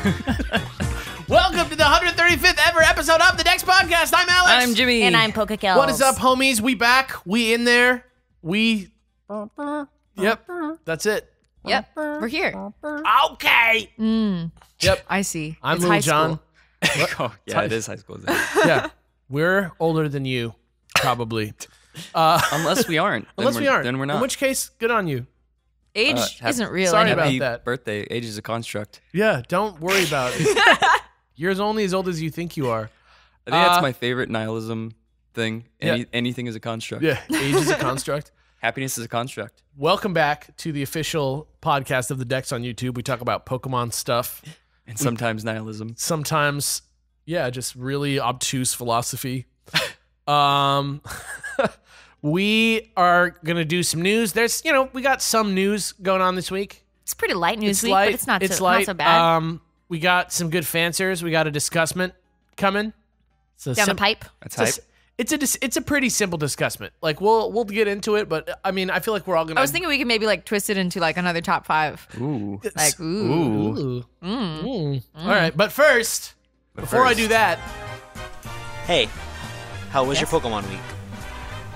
Welcome to the 135th ever episode of the Dex Podcast. I'm Alex. I'm Jimmy. And I'm Kellz. What is up, homies? We back. We in there. We... Yep. That's it. Yep, we're here. Okay. Yep. I see. I'm it's Little high John. School. Oh, yeah, it is high school. Isn't it? Yeah. We're older than you, probably. Unless we aren't. Unless we aren't. Then we're not. In which case, good on you. Age isn't real. Sorry anyway. about Happy that. birthday. Age is a construct. Yeah, don't worry about it. You're only as old as you think you are. I think that's my favorite nihilism thing. Anything is a construct. Yeah, age is a construct. Happiness is a construct. Welcome back to the official podcast of the Dex on YouTube. We talk about Pokemon stuff. And sometimes nihilism. Sometimes, yeah, just really obtuse philosophy. We are going to do some news. There's, we got some news going on this week. It's pretty light news week, light. but it's not light. so bad. We got some good fanswers. We got a discussment coming. Down the pipe. That's hype. It's a pretty simple discussment. Like we'll get into it, but I mean, I feel like we're all gonna. I was thinking we could maybe like twist it into like another top 5. Ooh. Like ooh. All right, but first, before I do that, Hey, how was your Pokemon week?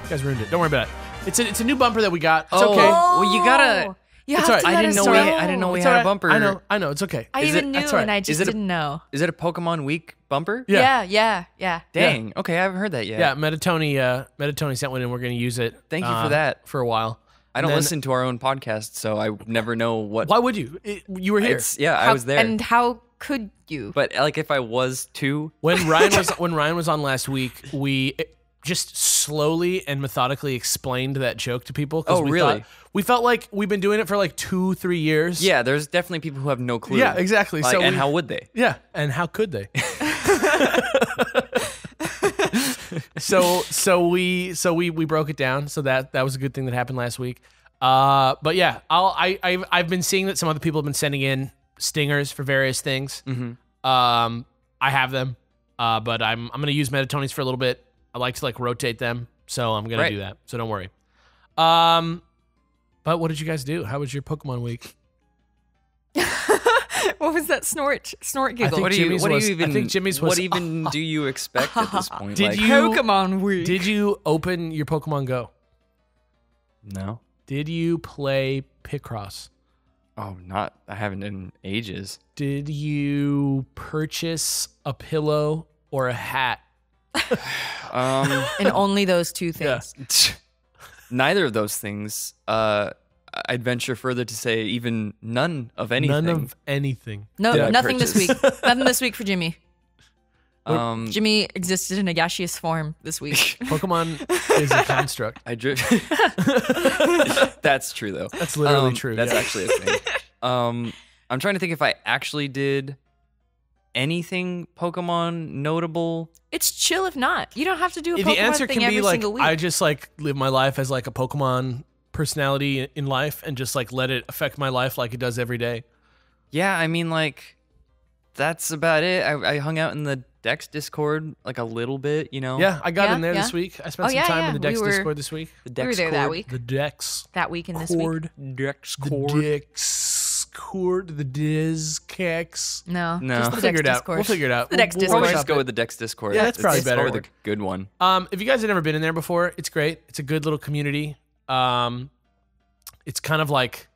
you guys ruined it. Don't worry about it. It's a new bumper that we got. It's Oh, okay. well, you gotta. You It's have to all right. let I didn't us know we. know. I didn't know we It's had all a right. bumper. I know. It's okay. I Is even it- knew, that's all right. and I just Is it a- didn't know. Is it a Pokemon Week bumper? Yeah. Yeah. Dang. Okay, I haven't heard that yet. Yeah, Metatoni sent one in. We're going to use it. Thank you for that. For a while. I don't And then- listen to our own podcast, so I never know what. Why would you? You were here. I was there. And how could you? But like, if I was too, When Ryan was on last week, we just slowly and methodically explained that joke to people. Oh, really? We felt like we've been doing it for like 2-3 years. yeah, there's definitely people who have no clue. Yeah, exactly. Like, So and we- how would they? Yeah, and how could they? so we broke it down. So that was a good thing that happened last week. But yeah, I've been seeing that some other people have been sending in stingers for various things. Mm-hmm. I have them, but I'm gonna use Metatonies for a little bit. I like to like rotate them, so I'm gonna do that. So don't worry. But what did you guys do? How was your Pokemon week? What was that snort giggle? think What do Jimmy's you was- even? I think Jimmy's was- What even do you expect at this point? Did Like, you- Pokemon week. Did you open your Pokemon Go? No. Did you play Picross? Oh, not. I haven't in ages. Did you purchase I or a hat? And only those two things. Neither of those things. I'd venture further to say even none of anything. None of anything. No, Did I nothing this week. purchase? Nothing this week for Jimmy. Um, Jimmy existed in a gaseous form this week. Pokemon is a construct. I drift. That's true though. That's literally true. That's yeah. actually a thing. I'm trying to think if I actually did anything Pokemon notable. It's chill if not. You don't have to do a Pokemon The answer thing can be every like, single week. I just like live my life as like a Pokemon personality in life and just like let it affect my life like it does every day. Yeah, I mean, like, that's about it. I hung out in the Dex Discord like a little bit, you know. Yeah, I got Yeah, in there yeah. this week. I spent Oh, some yeah, time yeah. in the Dex We were- Discord this week. The we Dex were there that Cord. week. The Dex That week and this week. Cord. Dex The Cord. Discord. The Diskex. No, No. just We'll the Dex figure it out. Discourse. We'll figure it out. The Dex We'll Discourse. Probably workshop just go it. with the Dex Discord. Yeah, that's probably better. Probably the good one. If you guys have never been in there before, it's great. It's a good little community. It's kind of like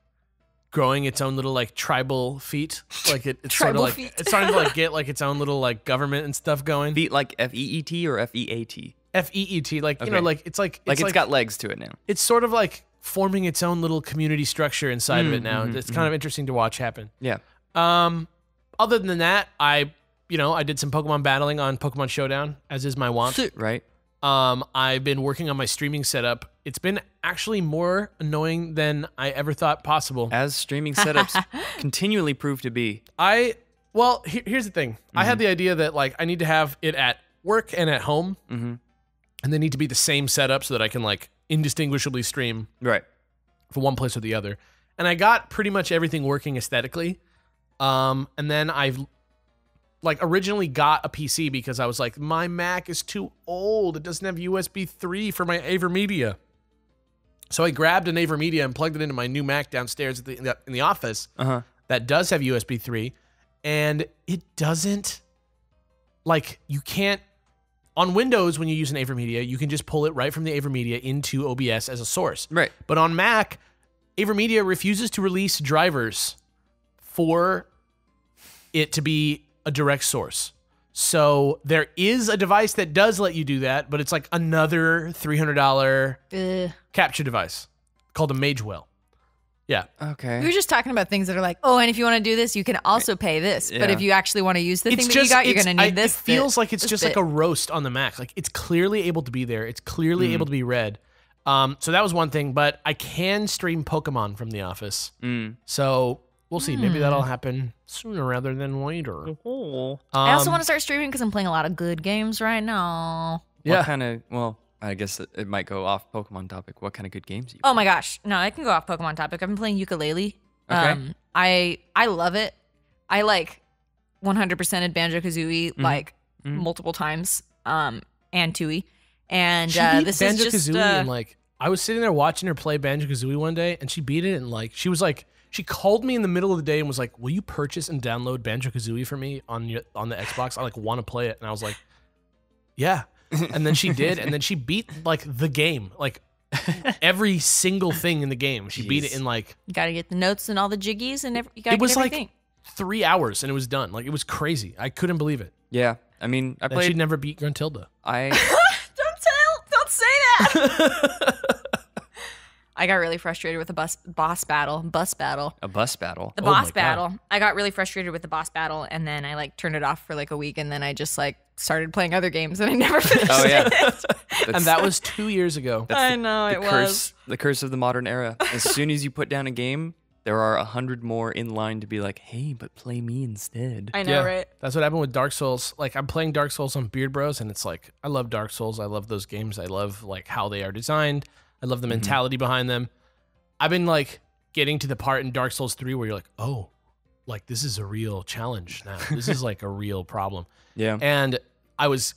growing its own little like tribal feet. Like it's sort of Tribal like feet. it's starting to like get like its own little like government and stuff going. Feet like FEET or FEAT? FEET, like you know, Okay. like it's like Like it's got legs to it now. it's sort of like forming its own little community structure inside of it now. It's kind of interesting to watch happen. Yeah. Other than that, I did some Pokemon battling on Pokemon Showdown, as is my wont. Right. I've been working on my streaming setup. It's been actually more annoying than I ever thought possible. As streaming setups continually prove to be. Here's the thing. I had the idea that like I need to have it at work and at home, and they need to be the same setup so that I can like indistinguishably stream Right. from one place or the other. And I got pretty much everything working aesthetically. And then I've like originally got a PC because I was like, my Mac is too old. It doesn't have USB 3 for my AverMedia. So I grabbed an AverMedia and plugged it into my new Mac downstairs in the office that does have USB 3. and it doesn't, like, you can't, on Windows, when you use an AverMedia, you can just pull it right from the AverMedia into OBS as a source. Right. But on Mac, AverMedia refuses to release drivers for it to be a direct source. So there is a device that does let you do that, but it's like another $300 capture device called a Magewell. Yeah. Okay. We were just talking about things that are like, oh, and if you want to do this, you can also pay this. But Yeah. if you actually want to use the thing that you got, you're going to need this. It feels like it's this just bit. like a roast on the Mac. Like it's clearly able to be there. It's clearly able to be read. So that was one thing, but I can stream Pokemon from the office. So we'll see. Maybe that'll happen sooner rather than later. I also want to start streaming because I'm playing a lot of good games right now. What kind of, well, I guess it might go off Pokemon topic. What kind of good games? Oh my gosh. No, I can go off Pokemon topic. I've been playing ukulele. Okay. I love it. I like 100%ed Banjo-Kazooie like multiple times and Tooie. And She beat this Banjo is just Kazooie and like I was sitting there watching her play Banjo Kazooie one day, and she beat it, and like she was like she called me in the middle of the day and was like, "Will you purchase and download Banjo Kazooie for me on the Xbox? I like want to play it." And I was like, "Yeah." And then she did, and then she beat like the game, like every single thing in the game. She beat it in like you got to get the notes and all the jiggies and you got to it was get everything. like 3 hours and it was done. Like it was crazy. I couldn't believe it. Yeah. I mean, I And played. she'd never beat Gruntilda. Don't say that. I got really frustrated with the bus battle. A bus battle. The Oh boss my God. battle. I got really frustrated with the boss battle, and then I like turned it off for like a week, and then I just like started playing other games, and I never finished Oh yeah. it. And that was 2 years ago. I know it was. The curse of the modern era. As soon as you put down a game, there are 100 more in line to be like, hey, but play me instead. I know, right? That's what happened with Dark Souls. Like I'm playing Dark Souls on Beard Bros, and it's like I love Dark Souls. I love those games. I love like how they are designed. I love the mentality behind them. I've been like getting to the part in Dark Souls 3 where you're like, oh, like this is a real challenge now. This is like a real problem. Yeah. And that was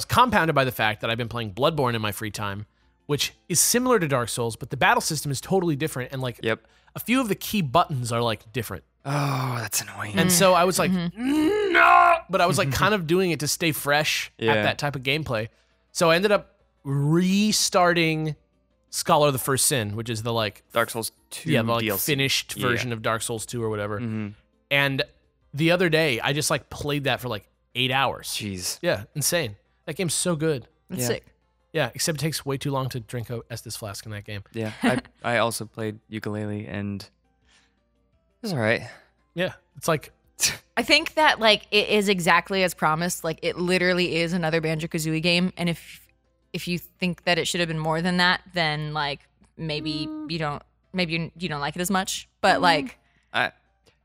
compounded by the fact that I've been playing Bloodborne in my free time, which is similar to Dark Souls, but the battle system is totally different. And like Yep. a few of the key buttons are like different. Oh, that's annoying. And so I was like, no, but I was like kind of doing it to stay fresh Yeah. at that type of gameplay. So I ended up restarting Scholar of the First Sin, which is the like Dark Souls 2 the like DLC. finished version of Dark Souls 2 or whatever. And the other day I just like played that for like 8 hours. Jeez. Yeah, insane. That game's so good. It's Yeah. sick. Yeah, except it takes way too long to drink a Estus flask in that game. Yeah. I also played ukulele and it was all right. Yeah, it's like I think that like it is exactly as promised. Like it literally is another Banjo-Kazooie game, and if you think that it should have been more than that, then like maybe you don't like it as much. But like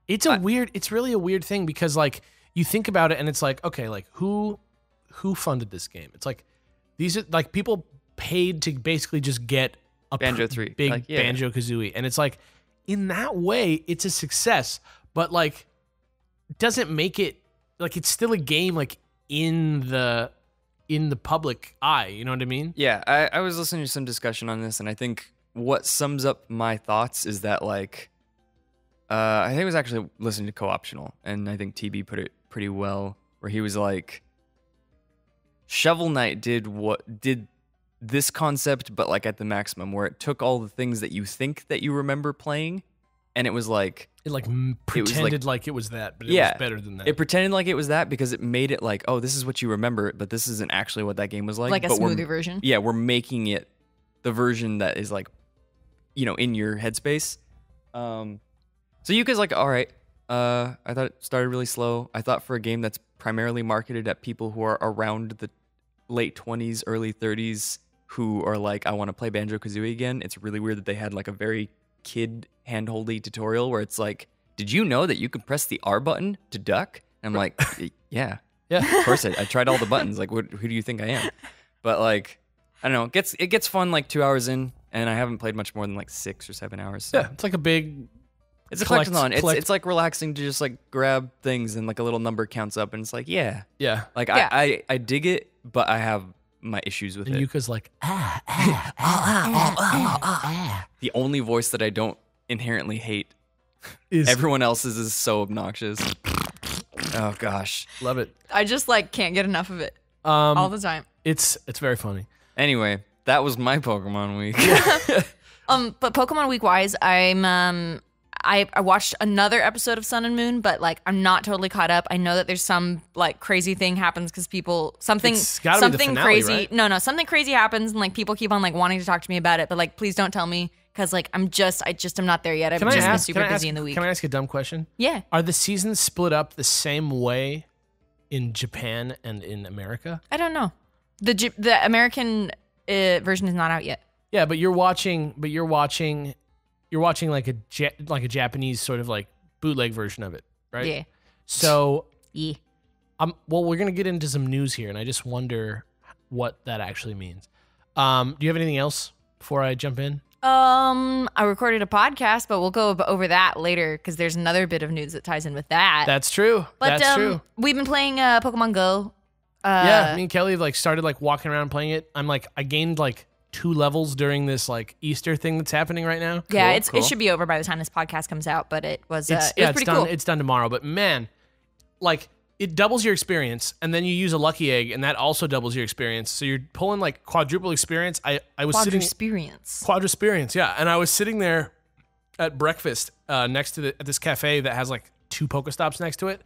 it's really a weird thing because like you think about it and it's like, okay, like who funded this game? It's like these are like people paid to basically just get a Banjo 3. big Like, yeah. Banjo-Kazooie, and it's like in that way it's a success, but like doesn't make it like it's still a game like in the public eye, you know what I mean? Yeah, I was listening to some discussion on this, and I think what sums up my thoughts is that, like, I think it was actually listening to Co-Optional, and I think TB put it pretty well, where he was like, Shovel Knight did this concept, but like at the maximum, where it took all the things that you think that you remember playing, and it was like, It like was pretended like it was that, but it Yeah. was better than that. it pretended like it was that because it made it like, oh, this is what you remember, but this isn't actually what that game was like. like a but we're- smoother version. Yeah, we're making it the version that is like, you know, in your headspace. So Yuka's like, all right. I thought it started really slow. I thought for a game that's primarily marketed at people who are around the late 20s, early 30s, who are like, I want to play Banjo-Kazooie again. It's really weird that they had like a very kid handholdy tutorial where it's like, did you know that you can press the R button to duck? And I'm like, yeah, yeah. of course I tried all the buttons. Like, who do you think I am? But like, I don't know. It gets fun like 2 hours in, and I haven't played much more than like 6 or 7 hours. So. Yeah, it's like a big It's a collect- collectathon. collect- It's like relaxing to just like grab things and like a little number counts up, and it's like, yeah. yeah. Like Yeah. I dig it, but I have my issues with And it. Yuka's like, The only voice that I don't inherently hate, is everyone else's is so obnoxious. Oh gosh. Love it. I just like can't get enough of it all the time. It's very funny. Anyway, that was my Pokemon week. But Pokemon Week wise, I watched another episode of Sun and Moon, but like I'm not totally caught up. I know that there's some like crazy thing happens because something It's gotta be the finale, crazy. right? No, something crazy happens and like people keep on like wanting to talk to me about it, but like please don't tell me because like I just am not there yet. I've just been super busy in the week. Can I ask a dumb question? Yeah. Are the seasons split up the same way in Japan and in America? I don't know. The American version is not out yet. Yeah, but you're watching like a Japanese sort of like bootleg version of it, right? Yeah. So, Yeah. well, we're gonna get into some news here, and I just wonder what that actually means. Do you have anything else before I jump in? I recorded a podcast, but we'll go over that later because there's another bit of news that ties in with that. That's true. But That's true. we've been playing Pokemon Go. Yeah, me and Kelly like started like walking around playing it. I gained like 2 levels during this like Easter thing that's happening right now. Yeah, Cool. it should be over by the time this podcast comes out, but it was It's pretty done. cool. It's done tomorrow, but man, like it doubles your experience, and then you use a lucky egg, and that also doubles your experience. So you're pulling like quadruple experience. I was sitting Experience. quadrisperience, yeah, and I was sitting there at breakfast next to at this cafe that has like 2 Pokestops next to it,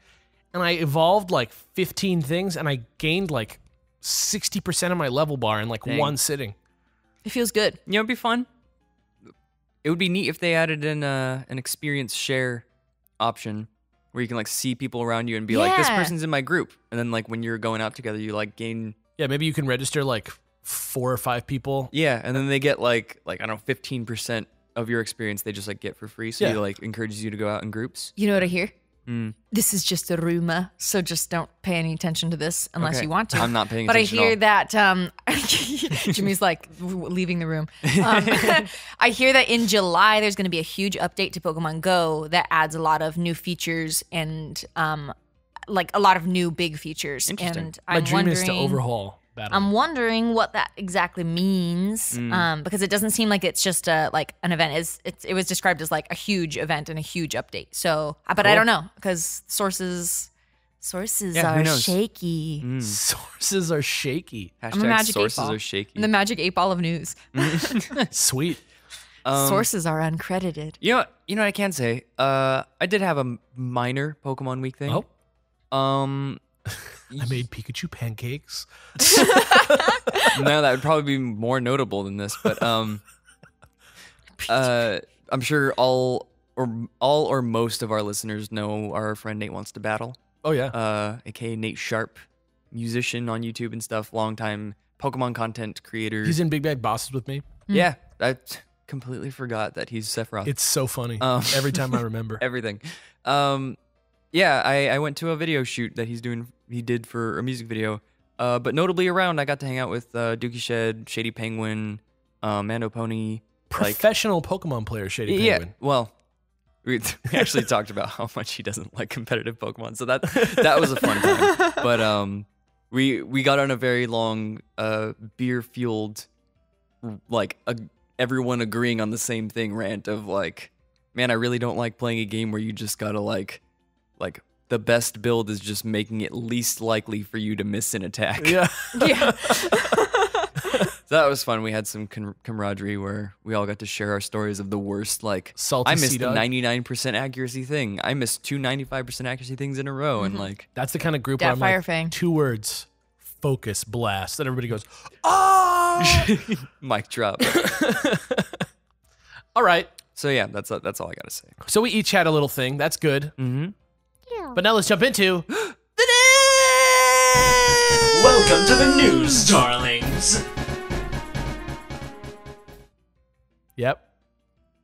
and I evolved like 15 things, and I gained like 60% of my level bar in like Dang. one sitting. It feels good. You know, it'd be fun. It would be neat if they added in an experience share option where you can like see people around you and be like, this Yeah. person's in my group, and then like when you're going out together, you like gain. Yeah, maybe you can register like 4 or 5 people. Yeah, and then they get like I don't know 15% of your experience they just like get for free. So Yeah. you like encourages you to go out in groups. You know what I hear? Mm. This is just a rumor, so just don't pay any attention to this unless Okay. you want to. I'm not paying But I attention. hear at all. that Jimmy's like leaving the room. I hear that in July there's going to be a huge update to Pokemon Go that adds a lot of new features and like a lot of new big features. Interesting. And My I'm dream is to wondering- overhaul Battle. I'm wondering what that exactly means, because it doesn't seem like it's just like an event. It was described as like a huge event and a huge update. So, but I Cool. don't know because sources Yeah, who are knows? shaky. Sources are shaky. I'm a Hashtag magic sources 8-ball. are shaky. The magic 8-ball of news. Sweet. Sources are uncredited. You know what I can say? I did have a minor Pokemon Week thing. Oh, I made Pikachu pancakes. No, that would probably be more notable than this, but I'm sure all or most of our listeners know our friend Nate Wants to Battle, Oh yeah. aka Nate Sharp, musician on YouTube and stuff, longtime Pokemon content creator. He's in Big Bad Bosses with me. Yeah, I completely forgot that he's Sephiroth. It's so funny every time I remember. Everything. Yeah, I went to a video shoot that he did for a music video. But notably around, I got to hang out with Dookie Shed, Shady Penguin, Mando Pony. Professional Pokemon player, Shady Yeah, Penguin. well, we actually talked about how much he doesn't like competitive Pokemon, so that was a fun time. But we got on a very long beer fueled, like everyone agreeing on the same thing rant of like, man, I really don't like playing a game where you just gotta like the best build is just making it least likely for you to miss an attack. Yeah. Yeah. So that was fun. We had some camaraderie where we all got to share our stories of the worst. Like, Salty I missed a Sea-Dog. 99% accuracy thing. I missed 2 95% accuracy things in a row. And like, That's the kind of group where I'm Fire like, Fang. 2 words, focus, blast. Then everybody goes, oh! mic drop. All right. So yeah, that's all I got to say. So we each had a little thing. That's good. Mm-hmm. But now let's jump into Welcome to the news, darlings. Yep.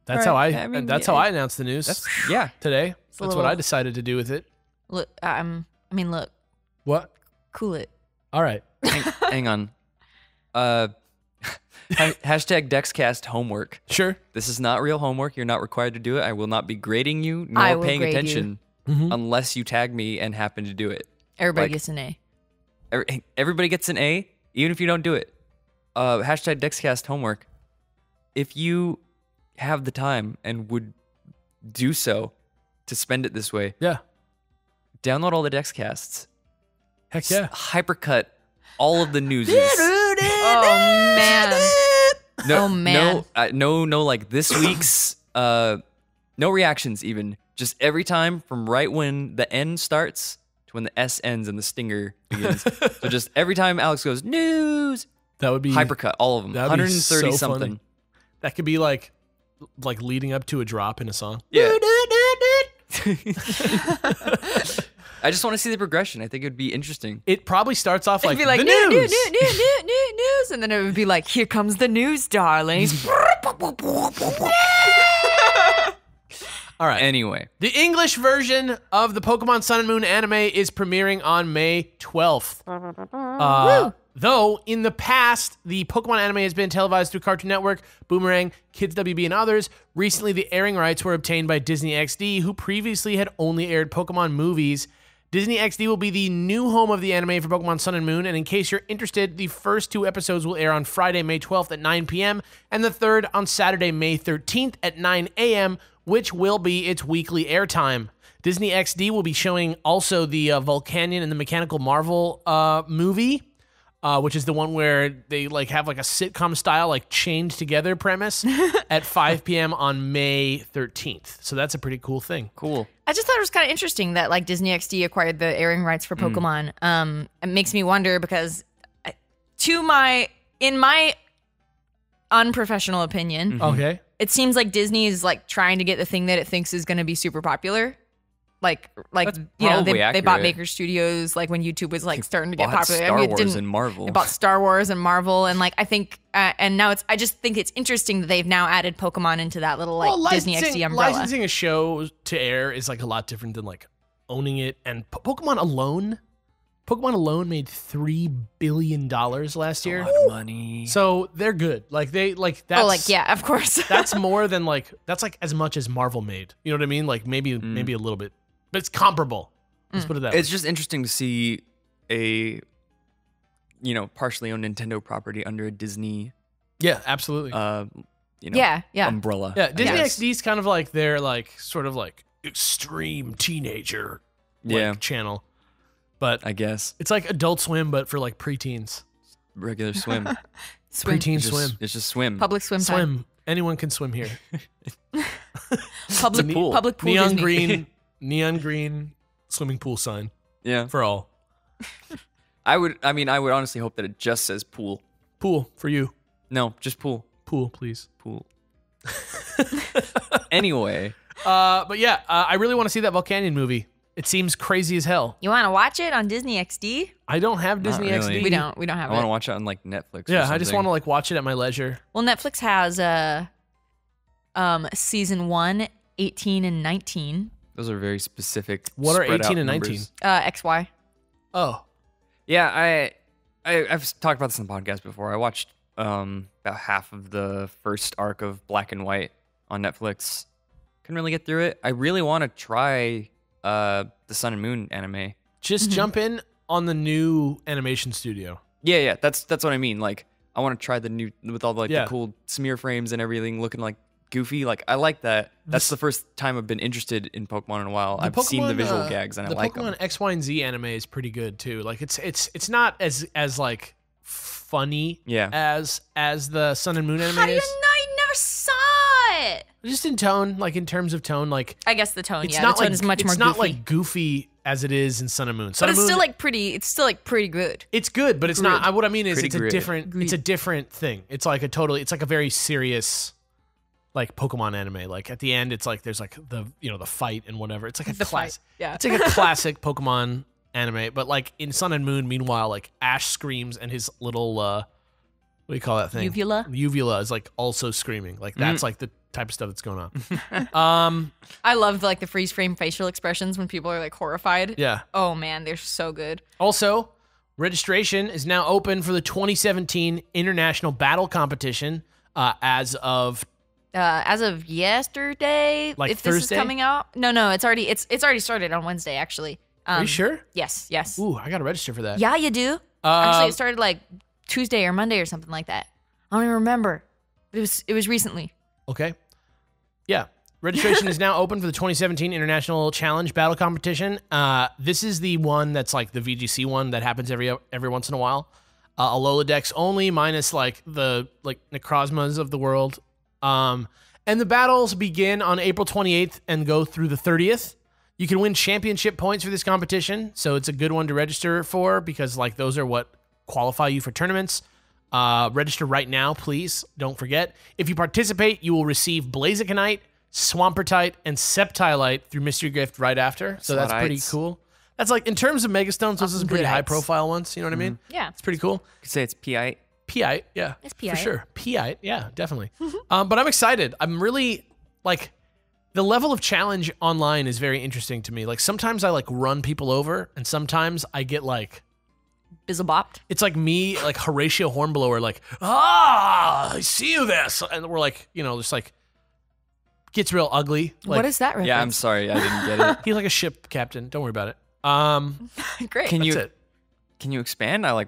That's All right. how I mean, that's yeah. how I announced the news Yeah. today. a That's what little- I decided to do with it. Look, look, What? cool it. All right. Hang on. Hashtag DexCast homework. Sure. This is not real homework. You're not required to do it. I will not be grading you I nor will paying grade you. attention Mhm. unless you tag me and happen to do it. Everybody Like- gets an A. Everybody gets an A, even if you don't do it. Hashtag DexCast homework. If you have the time and would do so to spend it this way, Yeah. download all the Dexcasts. Heck yeah. Hypercut all of the news. Oh man. No, Oh, man. no, like this week's, no reactions even. Just every time from right when the N starts to when the S ends and the stinger begins. So just every time Alex goes, news, That would be hypercut, all of them. That'd be 130 so something. funny. That could be like leading up to a drop in a song. Yeah. I just want to see the progression. I think it would be interesting. It probably starts off like, It'd be like the news, news. news, and then it would be like, here comes the news, darlings. All right. Anyway, The English version of the Pokemon Sun and Moon anime is premiering on May 12th. Though, in the past, the Pokemon anime has been televised through Cartoon Network, Boomerang, Kids WB, and others. Recently, the airing rights were obtained by Disney XD, who previously had only aired Pokemon movies. Disney XD will be the new home of the anime for Pokemon Sun and Moon, and in case you're interested, the first 2 episodes will air on Friday, May 12th at 9 p.m., and the third on Saturday, May 13th at 9 a.m., which will be its weekly airtime. Disney XD will be showing also the Volcanion and the Mechanical Marvel movie, which is the one where they like have like a sitcom style like chained together premise at 5 p.m. on May 13th. So that's a pretty cool thing. cool. I just thought it was kind of interesting that like Disney XD acquired the airing rights for Pokemon. It makes me wonder because, in my unprofessional opinion, Okay. it seems like Disney is like trying to get the thing that it thinks is going to be super popular. Like That's you know, probably they bought accurate. Maker Studios like when YouTube was like starting to get Bought popular. Star it Wars didn't- and Marvel. They bought Star Wars and Marvel, and like I think, and now I just think it's interesting that they've now added Pokemon into that little like Disney XD umbrella. Licensing a show to air is like a lot different than like owning it. And Pokemon alone made $3 billion last year. A lot of money. So they're good. Like that's Oh, like yeah, of course. that's more than like that's like as much as Marvel made. You know what I mean? Like maybe a little bit, but it's comparable. Let's put it that way. It's just interesting to see a, partially owned Nintendo property under a Disney, Yeah, absolutely. Yeah. umbrella. Yeah, Disney guess. XD is kind of like their like sort of like extreme teenager Yeah. channel, but I guess. it's like Adult Swim but for like preteens. Regular swim. Swim. Preteen It's just- swim. It's just swim. Public swim time. Swim. Anyone can swim here. Public pool. Public pool. neon Disney. neon green swimming pool sign Yeah. for all. I would honestly hope that it just says pool. Pool for you. No, just pool. Pool, please. Pool. Anyway. But yeah, I really want to see that Volcanion movie. It seems crazy as hell. You want to watch it on Disney XD? I don't have Disney really. XD. We don't have I want to it. watch it on like Netflix. Yeah, I just want to like watch it at my leisure. Well, Netflix has season 1, 18 and 19. Those are very specific. What are spread out 18 and 19? numbers. XY. Oh, Yeah, I've talked about this on the podcast before. I watched about half of the first arc of Black and White on Netflix. Couldn't really get through it. I really want to try the Sun and Moon anime. just jump in on the new animation studio. Yeah, that's what I mean. Like, I want to try the new with all the, like Yeah. the cool smear frames and everything, looking like goofy. Like, I like that. That's the first time I've been interested in Pokemon in a while. I've seen the visual gags and I like Pokemon them. X, Y, and Z anime is pretty good too. Like it's not as like funny Yeah. as the Sun and Moon anime How do you is. know? I never saw it. Just in tone, like in terms of tone, like I guess the tone, it's yeah. not The tone like is much it's more not goofy. like goofy as it is in Sun and Moon. Sun but and it's Moon, still like pretty. It's still like pretty good. it's good, but it's not. What I mean is, Pretty it's a gritty. different. It's a different thing. It's like it's like a very serious, like Pokemon anime. Like at the end, it's like there's like the the fight and whatever. It's like a The fight, class. yeah. It's like a classic Pokemon anime. But like in Sun and Moon, meanwhile, like Ash screams and his little what do you call that thing? Uvula? Uvula is like also screaming. Like that's like the type of stuff that's going on. I love like the freeze frame facial expressions when people are like horrified. Yeah. Oh man, they're so good. Also, registration is now open for the 2017 International Battle Competition as of Yesterday, Like if this Thursday? is coming out, no, it's already started on Wednesday actually. Are you sure? Yes. Ooh, I got to register for that. Yeah, you do. Actually, it started like Tuesday or Monday or something like that. I don't even remember. It was recently. Okay. Yeah. Registration is now open for the 2017 International Challenge Battle Competition. This is the one that's like the VGC one that happens every once in a while. Alola decks only, minus like the Necrozmas of the world. And the battles begin on April 28th and go through the 30th. You can win championship points for this competition, so it's a good one to register for because like those are what qualify you for tournaments. Register right now, please. Don't forget. If you participate, you will receive Blazikenite, Swampertite, and Sceptilite through Mystery Gift right after. So that's pretty cool. That's like, in terms of Megastones, those are some pretty high-profile ones. You know what I mean? Yeah. It's pretty cool. You could say it's P.I. P.I., yeah. It's P.I. For sure. P.I., yeah, definitely. But I'm excited. I'm really, like, the level of challenge online is very interesting to me. Like, sometimes I, like, run people over, and sometimes I get, like... Bizzlebopped. It's like me, like Horatio Hornblower, like, I see you this. And we're like, you know, just like, gets real ugly. Like, What is that reference? Yeah, I'm sorry, I didn't get it. he's like a ship captain. Don't worry about it. Great. Can That's it. you expand? I want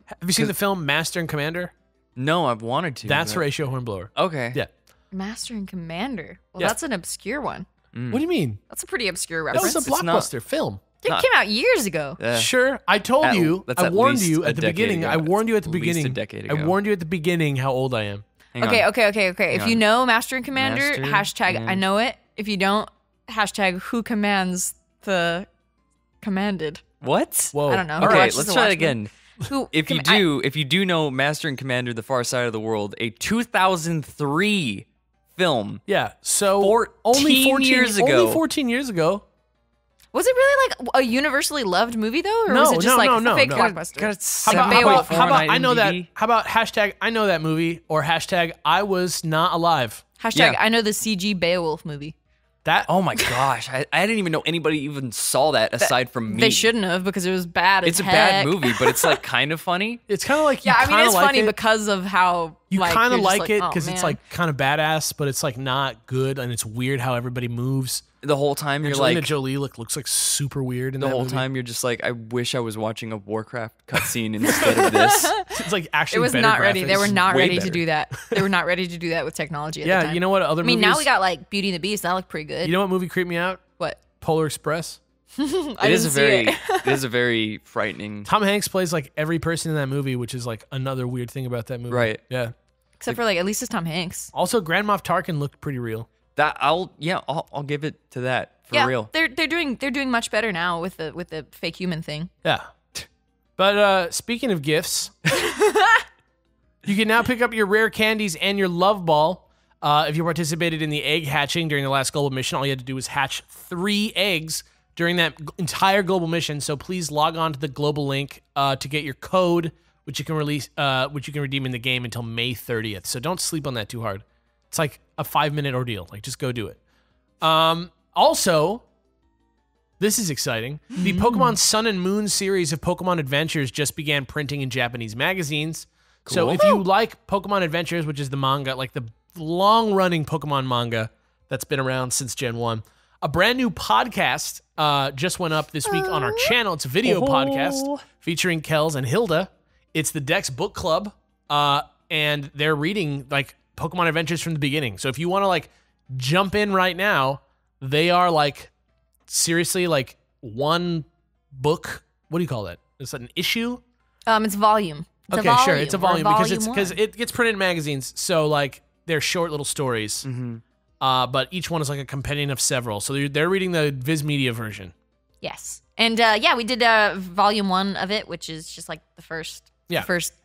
to. Have you seen the film Master and Commander? No, I've wanted to. That's but- Horatio Hornblower. Okay. Yeah. Master and Commander. Well, Yeah. that's an obscure one. What do you mean? That's a pretty obscure That was reference. a blockbuster film. It came out years ago. Yeah. Sure, I told At- you. that's I at warned least you a at the decade beginning. ago. I warned you at the At least beginning. a decade I ago. warned you at the beginning how old I am. Hang Okay. on. If on. you know Master and Commander, Master hashtag and- I know it. If you don't, hashtag who commands the commanded. What? Whoa. I don't know. All Who Okay, right. watches let's the try it Watchmen? again. Who If you do know Master and Commander: The Far Side of the World, a 2003 film. Yeah. So 14 only 14 years ago. Only 14 years ago. was it really like a universally loved movie though, or No, was it just no, like no, a fake no. blockbuster? Got How about, Beowulf I know that? IMDb? How about hashtag I know that movie or hashtag I was not alive? Hashtag Yeah. I know the CG Beowulf movie. That Oh my gosh, I didn't even know anybody even saw that aside from me. They shouldn't have because it was bad. It's as a bad heck. movie, but it's like kind of funny. it's kind of like you Yeah, I mean kinda it's like funny it. because of how You like, kind of you're just like it oh, because it's man. like kind of badass, but it's like not good and it's weird how everybody moves. The whole time you're Angelina like, Jolie looks like super weird in the that whole movie. time you're just like, I wish I was watching a Warcraft cutscene instead of this. It's like actually it was better not ready. They graphics. were not Way ready better. to do that. They were not ready to do that with technology at the Yeah, time. you know what other I mean, movies? now we got like Beauty and the Beast. That looked pretty good. You know what movie creeped me out? What? Polar Express. I It is didn't a see very, it. it is a very frightening. Tom Hanks plays like every person in that movie, which is like another weird thing about that movie. Right. Yeah. Except for like at least it's Tom Hanks. Also, Grand Moff Tarkin looked pretty real. That I'll give it to that for yeah, real. they're doing much better now with the fake human thing. Yeah. But speaking of gifts, you can now pick up your rare candies and your love ball. If you participated in the egg hatching during the last global mission, all you had to do was hatch 3 eggs during that entire global mission. So please log on to the global link to get your code, which you can redeem in the game until May 30th. So don't sleep on that too hard. It's like a 5-minute ordeal. Like just go do it. Also, this is exciting. The Pokemon Sun and Moon series of Pokemon Adventures just began printing in Japanese magazines. So if you like Pokemon Adventures, which is the manga, like the long-running Pokemon manga that's been around since Gen 1, a brand new podcast just went up this week on our channel. It's a video podcast featuring Kellz and Hilda. It's the Dex Book Club, and they're reading like Pokemon Adventures from the beginning. So if you want to like jump in right now, they are like seriously like one book. What do you call that? Is that an issue? It's volume. It's Okay, a volume. sure. It's a We're volume because one. it gets printed in magazines. So like they're short little stories. But each one is like a compendium of several. So they're reading the Viz Media version. Yes, and yeah, we did volume 1 of it, which is just like the first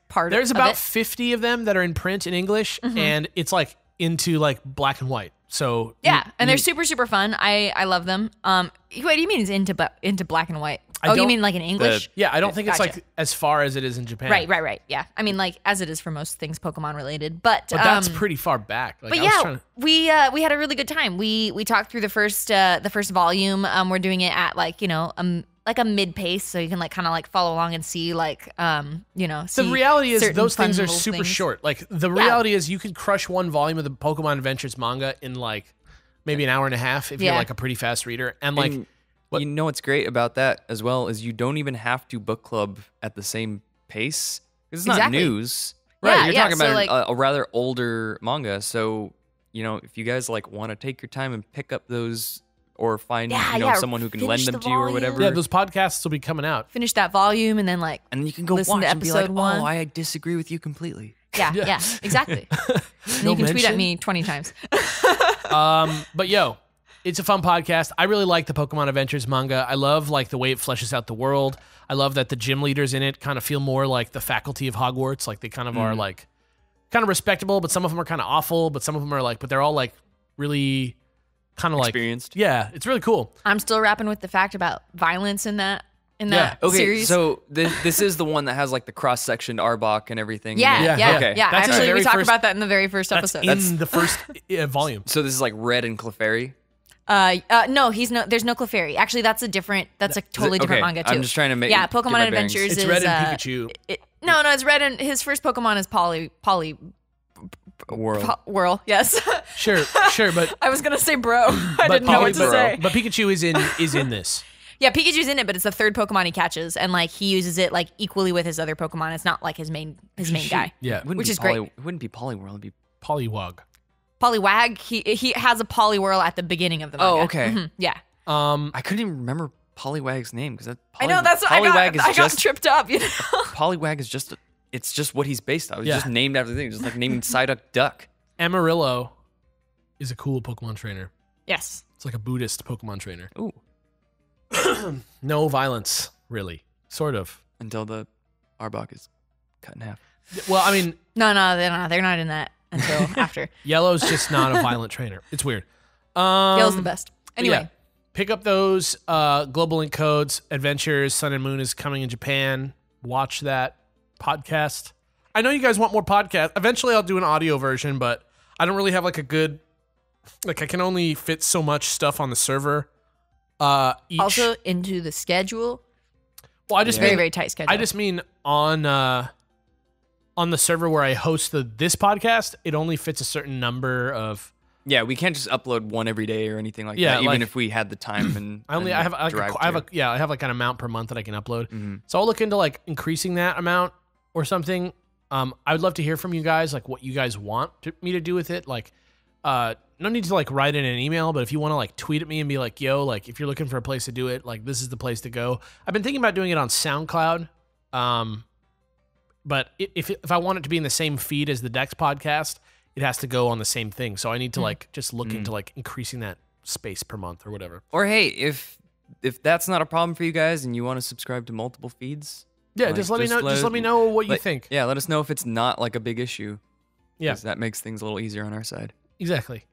part. There's of about it. 50 of them that are in print in English, and it's like into like black and white. So Yeah, and they're super super fun. I love them. What do you mean it's into black and white? You don't- mean like in English? yeah, I don't think it's Gotcha. like as far as it is in Japan. Right. Yeah, I mean like as it is for most things Pokemon related, but That's pretty far back. Like, But I was yeah, trying to, we had a really good time. We talked through the first volume. We're doing it at like like a mid pace, so you can like kind of like follow along and see like the see reality is certain those fun things are little super things. short. Like the reality is you could crush one volume of the Pokemon Adventures manga in like maybe an hour and a half if you're Yeah. like a pretty fast reader. And like And what- you know what's great about that as well is you don't even have to book club at the same pace. It's not Exactly. news. Yeah, You're yeah, talking so, about like- a rather older manga, so if you guys like want to take your time and pick up those or find someone who can lend finish them the to you or whatever. Yeah, those podcasts will be coming out. Finish that volume and then like And you can go listen watch to and be like, episode 1. oh, I disagree with you completely. Yeah, exactly. And No you can tweet at mention? me 20 times. But yo, it's a fun podcast. I really like the Pokemon Adventures manga. I love like the way it fleshes out the world. I love that the gym leaders in it kind of feel more like the faculty of Hogwarts. Like they kind of are like kind of respectable, but some of them are kind of awful, but some of them are like, but they're all like really kind of like Experienced. Yeah, it's really cool. I'm still rapping with the fact about violence in that Okay, series. so this is the one that has like the cross-sectioned Arbok and everything. yeah. Okay. That's in the Actually, very we talked first- about that in the very first That's episode. in the first volume. So this is like Red and Clefairy. No, there's no Clefairy. Actually, that's a totally different Okay, manga too. I'm just trying to make Yeah, get Pokemon my bearings. Adventures It's is Red and Pikachu. No, it's Red and his first Pokemon is Whirl. Yes. Sure, but I was gonna say bro. I didn't know what to say. But Pikachu is in this. Yeah, Pikachu's in it, but it's the third Pokemon he catches, and like he uses it like equally with his other Pokemon. It's not like his main guy. Yeah, It wouldn't Which be is great. It wouldn't be Poliwhirl. It'd be Poliwag. Poliwag, he has a Poliwhirl at the beginning of the manga. Oh, okay. Mhm, yeah. I couldn't even remember Poliwag's name because I know that's what I got tripped up, you know. Poliwag is just it's just what he's based on. It's Yeah. just named after the thing, just like naming Psyduck Duck. Amarillo is a cool Pokemon trainer. Yes. It's like a Buddhist Pokemon trainer. Ooh. No violence, really. Sort of. Until the Arbok is cut in half. Well, I mean, No, they're not in that until after. Yellow's just not a violent trainer. It's weird. Yellow's the best. Anyway. Yeah. Pick up those Global Link codes. Adventures Sun and Moon is coming in Japan. Watch that podcast. I know you guys want more podcasts. Eventually I'll do an audio version, but I don't really have like a good, like I can only fit so much stuff on the server. Also into the schedule. Well, I just Very, mean, very tight schedule. I just mean on the server where I host this podcast, it only fits a certain number of. Yeah, we can't just upload one every day or anything like Yeah, that. Even like- if we had the time and I have like drive I have like an amount per month that I can upload. Mm-hmm. So I'll look into like increasing that amount or something. I would love to hear from you guys, like what you guys want me to do with it. Like, no need to like write in an email, but if you want to like tweet at me and be like, yo, like if you're looking for a place to do it, like this is the place to go. I've been thinking about doing it on SoundCloud. But if I want it to be in the same feed as the Dex podcast, it has to go on the same thing. So I need to like just look into like increasing that space per month or whatever. Or hey, if that's not a problem for you guys and you want to subscribe to multiple feeds, Yeah, like, just let me know. Just let me know what you think. Yeah, let us know if it's not like a big issue. Yeah. 'Cause that makes things a little easier on our side. Exactly.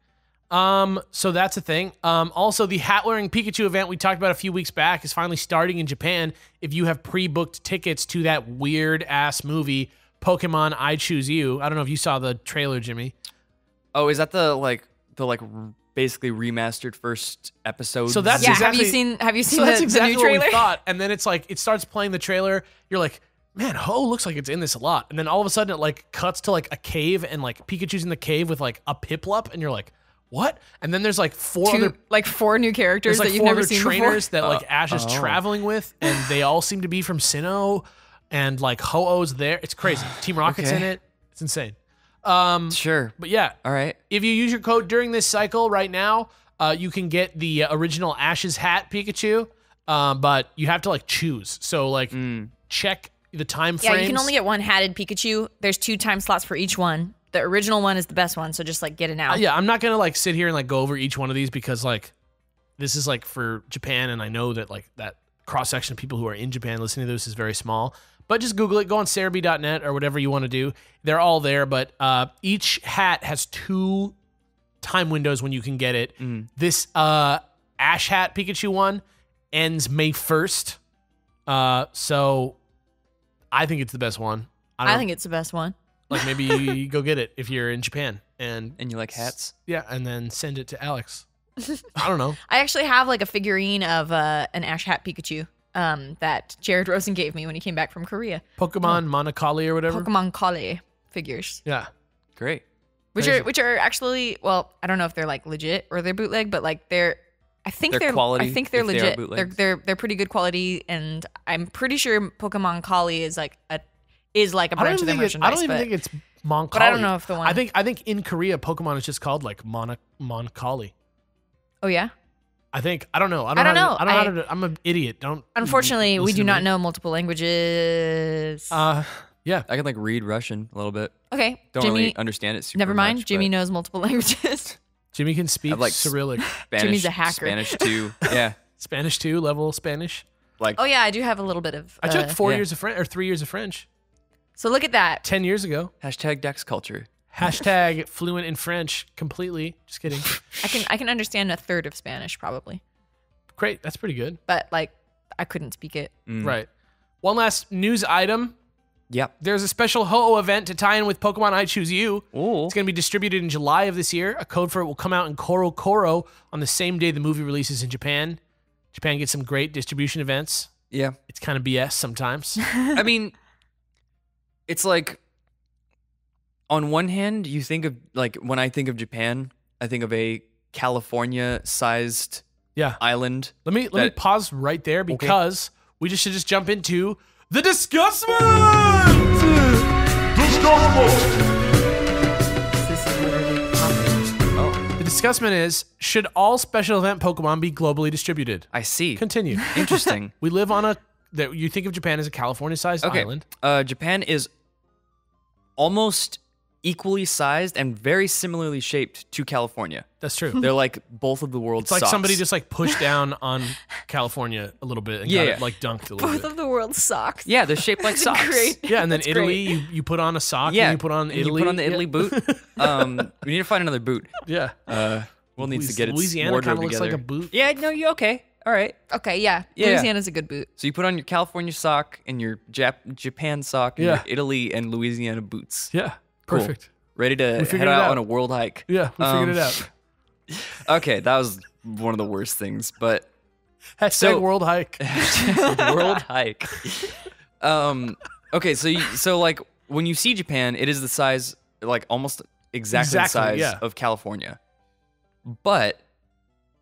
So that's a thing. Also, the hat wearing Pikachu event we talked about a few weeks back is finally starting in Japan. If you have pre-booked tickets to that weird ass movie, Pokemon I Choose You. I don't know if you saw the trailer, Jimmy. Oh, is that the basically remastered first episode? So that's Yeah, exactly. have you seen So that's the exactly new what trailer? we thought. And then it's like it starts playing the trailer. You're like, man, Ho looks like it's in this a lot. And then all of a sudden it like cuts to like a cave and like Pikachu's in the cave with like a Piplup, and you're like, what? And then there's like four New characters there's like that you've four never other seen trainers before. that like Ash is traveling with, and they all seem to be from Sinnoh, and like Ho-Oh's there. It's crazy. Team Rocket's Okay. in it. It's insane. Sure. But yeah, All right. if you use your code during this cycle right now, you can get the original Ash's hat Pikachu, but you have to like choose. So like check the time Yeah, frames. you can only get one hatted Pikachu. There's 2 time slots for each one. The original one is the best one, so just like get it now. Yeah, I'm not gonna like sit here and like go over each one of these because like this is like for Japan, and I know that like that cross section of people who are in Japan listening to this is very small. But just Google it, go on Cerebi.net or whatever you want to do. They're all there, but each hat has 2 time windows when you can get it. This Ash hat Pikachu one ends May 1st. So I think it's the best one. I think it's the best one. like maybe you go get it if you're in Japan And you like hats? yeah, and then send it to Alex. I don't know. I actually have like a figurine of an Ash Hat Pikachu that Jared Rosen gave me when he came back from Korea. Pokemon Monocoli or whatever. Pokemon Kale figures, Yeah. Great. which are actually, well, I don't know if they're like legit or they're bootleg, but like they're quality I think they're if they are legit. bootlegs. They're pretty good quality, and I'm pretty sure Pokemon Kale is like a I don't branch of their even think merchandise. I don't even but think it's Moncali. But I don't know if the one. I think in Korea, Pokemon is just called like Moncali. Oh yeah. I think I don't know. I don't know. I'm an idiot. Don't. Unfortunately, we listen do to not me. know multiple languages. Yeah. I can like read Russian a little bit. Okay, Don't Jimmy. really understand it super Never mind. much, Jimmy but knows multiple languages. Jimmy can speak I've, like, Cyrillic, Spanish, Jimmy's a hacker. Spanish too. Yeah. Spanish 2 level Spanish. Like Oh yeah, I do have a little bit of. I took 4 yeah. years of French or 3 years of French So look at that. 10 years ago. hashtag Dex culture. Hashtag fluent in French completely. Just kidding. I can understand a third of Spanish probably, Great. That's pretty good. but like I couldn't speak it. Right. One last news item. Yep. There's a special Ho-Oh event to tie in with Pokemon I Choose You. Ooh. It's going to be distributed in July of this year. A code for it will come out in Koro Koro on the same day the movie releases in Japan. Japan gets some great distribution events. Yeah. It's kind of BS sometimes. I mean, it's like on one hand, you think of like when I think of Japan, I think of a California-sized Yeah. island. Let me that- pause right there because we should just jump into the discussment. This is literally Oh, The discussment is: should all special event Pokemon be globally distributed? I see. Continue. Interesting. We live on that you think of Japan as a California-sized Okay. island. Japan is almost equally sized and very similarly shaped to California. That's true. They're like both of the world's It's like socks. somebody just like pushed down on California a little bit and Yeah, got yeah. it like dunked a little both bit. of the world's socks. Yeah, they're shaped like socks. Great. Yeah, and then That's Italy, great. you put on a sock Yeah, and you put on and Italy. You put on the Italy Yeah. boot. We need to find another boot. Yeah. We'll need to get its Louisiana wardrobe kinda looks together. like a boot. Yeah, no, you okay? All right. Okay, yeah. Yeah. Louisiana's a good boot. So you put on your California sock and your Japan sock and Yeah. your Italy and Louisiana boots. Yeah. Cool. Perfect. Ready to figured head it out out. on a world hike. Yeah, we figured it out. Okay, that was one of the worst things, but Hashtag So- world hike. world hike. Okay, so like when you see Japan, it is the size, like almost exactly the size yeah. of California, but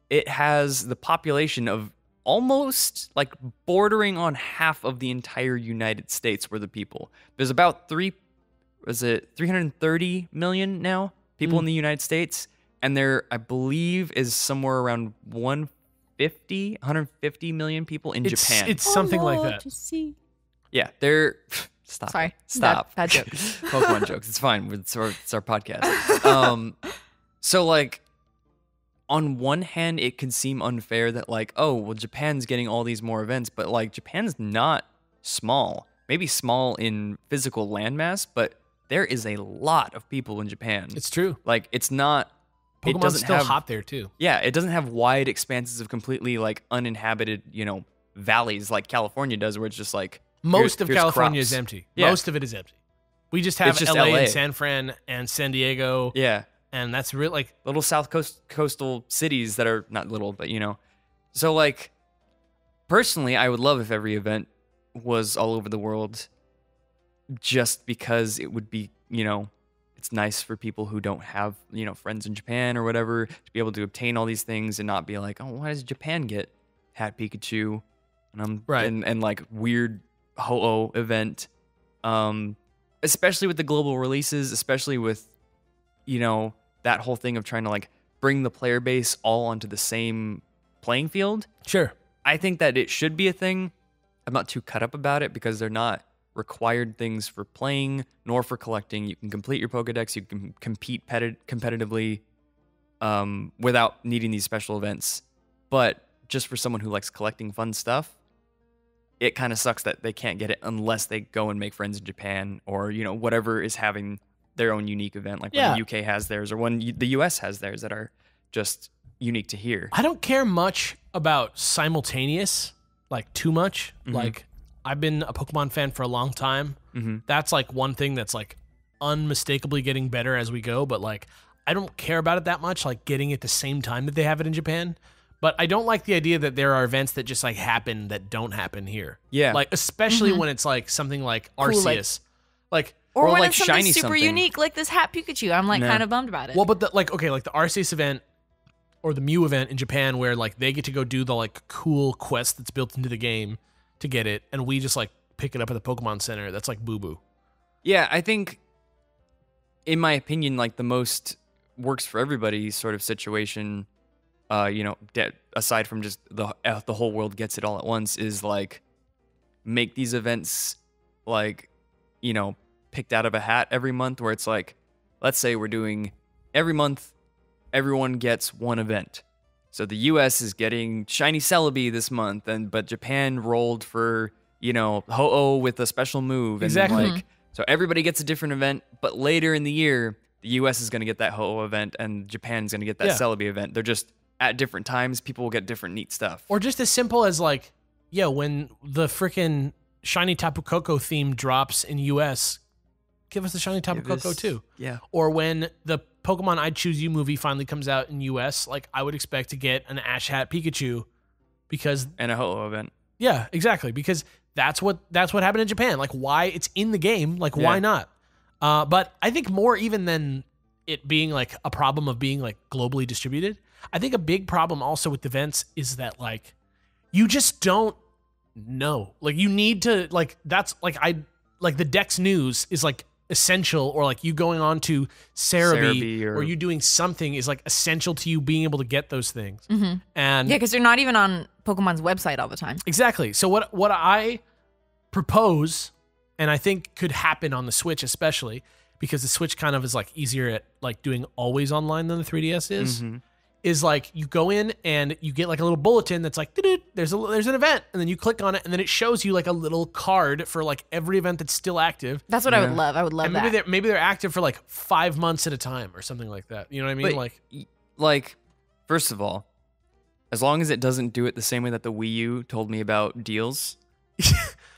it has the population of almost like bordering on half of the entire United States were the people. There's about 330 million now people in the United States, and there I believe is somewhere around 150 million people in Japan. It's something like that. Yeah, they're stop. Sorry. Stop. Bad joke. Pokemon jokes. It's fine. It's our podcast. So like on one hand, it could seem unfair that like, oh, well, Japan's getting all these more events, but like Japan's not small. Maybe small in physical landmass, but there is a lot of people in Japan. It's true. Like it's not. It Pokemon's doesn't still have, hot there too. Yeah, it doesn't have wide expanses of completely like uninhabited, valleys like California does, where it's just like Most of here's California crops. is empty. Yeah. Most of it is empty. We just have It's just LA, LA. and San Fran and San Diego, Yeah. and that's real. Like, Little south coastal cities that are not little, but So like, personally, I would love if every event was all over the world, just because it would be, it's nice for people who don't have, friends in Japan or whatever to be able to obtain all these things and not be like, oh, why does Japan get Hat Pikachu Right. and like weird Ho-Oh event, especially with the global releases, especially with that whole thing of trying to like bring the player base all onto the same playing field. sure. I think that it should be a thing. I'm not too cut up about it because they're not required things for playing nor for collecting. You can complete your Pokedex, you can compete competitively without needing these special events. But just for someone who likes collecting fun stuff, it kind of sucks that they can't get it unless they go and make friends in Japan or, whatever is having their own unique event, like Yeah. when the UK has theirs or when the US has theirs that are just unique to here. I don't care much about simultaneous, like too much. Like, I've been a Pokemon fan for a long time. That's like one thing that's like unmistakably getting better as we go, but like I don't care about it that much, like getting it the same time that they have it in Japan. But I don't like the idea that there are events that just like happen that don't happen here. Yeah. Like, especially when it's like something like Arceus. Like, Or, Or when like it's something shiny super something. unique, like this Hat Pikachu. I'm like No. kind of bummed about it. well, but like the Arceus event or the Mew event in Japan where like they get to go do the like cool quest that's built into the game to get it, and we just like pick it up at the Pokemon Center. That's like boo boo. Yeah, I think in my opinion, like the most works for everybody sort of situation, aside from just the whole world gets it all at once, is like make these events like, picked out of a hat every month, where it's like, let's say we're doing every month, everyone gets one event. So the U.S. is getting Shiny Celebi this month, but Japan rolled for, Ho-Oh with a special move. Exactly. And so everybody gets a different event, but later in the year, the U.S. is going to get that Ho-Oh event and Japan's going to get that Celebi event. They're just at different times. People will get different neat stuff. Or just as simple as like, when the freaking Shiny Tapu Koko theme drops in U.S., give us the Shiny Tapu Koko too. Yeah. Or when the Pokemon I Choose You movie finally comes out in U.S., like I would expect to get an Ash Hat Pikachu and a Ho-Oh event. Yeah, exactly. Because that's what happened in Japan. Like why it's in the game, like why not? But I think more even than it being like a problem of being like globally distributed, I think a big problem also with events is that like you just don't know. Like you need to like that's like the Dex News is like essential, or like you going on to Cerebi or you doing something is like essential to you being able to get those things. Mm-hmm. And because they're not even on Pokemon's website all the time. Exactly. So what I propose, and I think could happen on the Switch especially, because the Switch kind of is like easier at like doing always online than the 3DS is, is like you go in and you get like a little bulletin that's like, there's an event, and then you click on it, and then it shows you like a little card for like every event that's still active. That's what I would love. I would love and that. Maybe they're active for like 5 months at a time or something like that. You know what I mean? But, like, first of all, as long as it doesn't do it the same way that the Wii U told me about deals,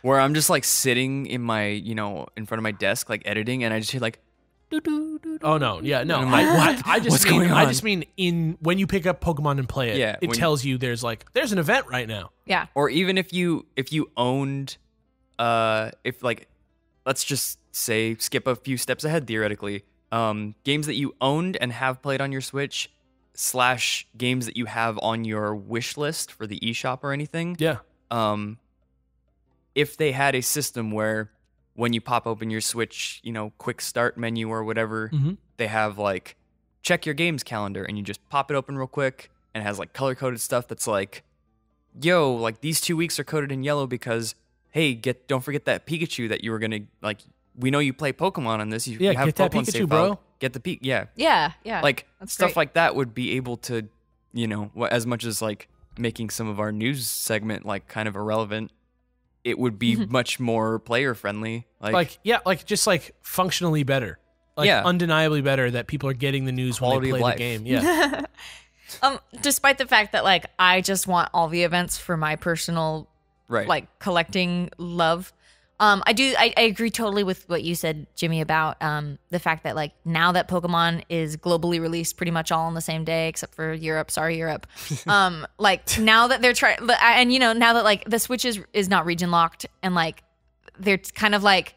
where I'm just like sitting in my, in front of my desk, like editing, and I just hear like, oh no, yeah, no. I just mean in when you pick up Pokemon and play it, it tells you there's an event right now. Yeah. Or even if you owned, if like, let's just say skip a few steps ahead theoretically, games that you owned and have played on your Switch / games that you have on your wish list for the eShop or anything. Yeah. If they had a system where when you pop open your Switch, quick start menu or whatever, they have like check your games calendar, and you just pop it open real quick, and it has like color coded stuff that's like, yo, like these 2 weeks are coded in yellow because, hey, don't forget that Pikachu that you were gonna like. We know you play Pokemon on this. You have get that Pokemon Pikachu, save bro. file. Get the Pikachu. Yeah. Yeah. Like That's stuff great. like that would be able to, as much as like making some of our news segment like kind of irrelevant, it would be much more player friendly. Like just like functionally better. Like undeniably better that people are getting the news when they play the game. Yeah. Despite the fact that like I just want all the events for my personal like collecting love. I agree totally with what you said, Jimmy, about the fact that like now that Pokemon is globally released pretty much all on the same day, except for Europe. Sorry, Europe. Like now that they're trying, and now that like the Switch is not region locked, and like they're kind of like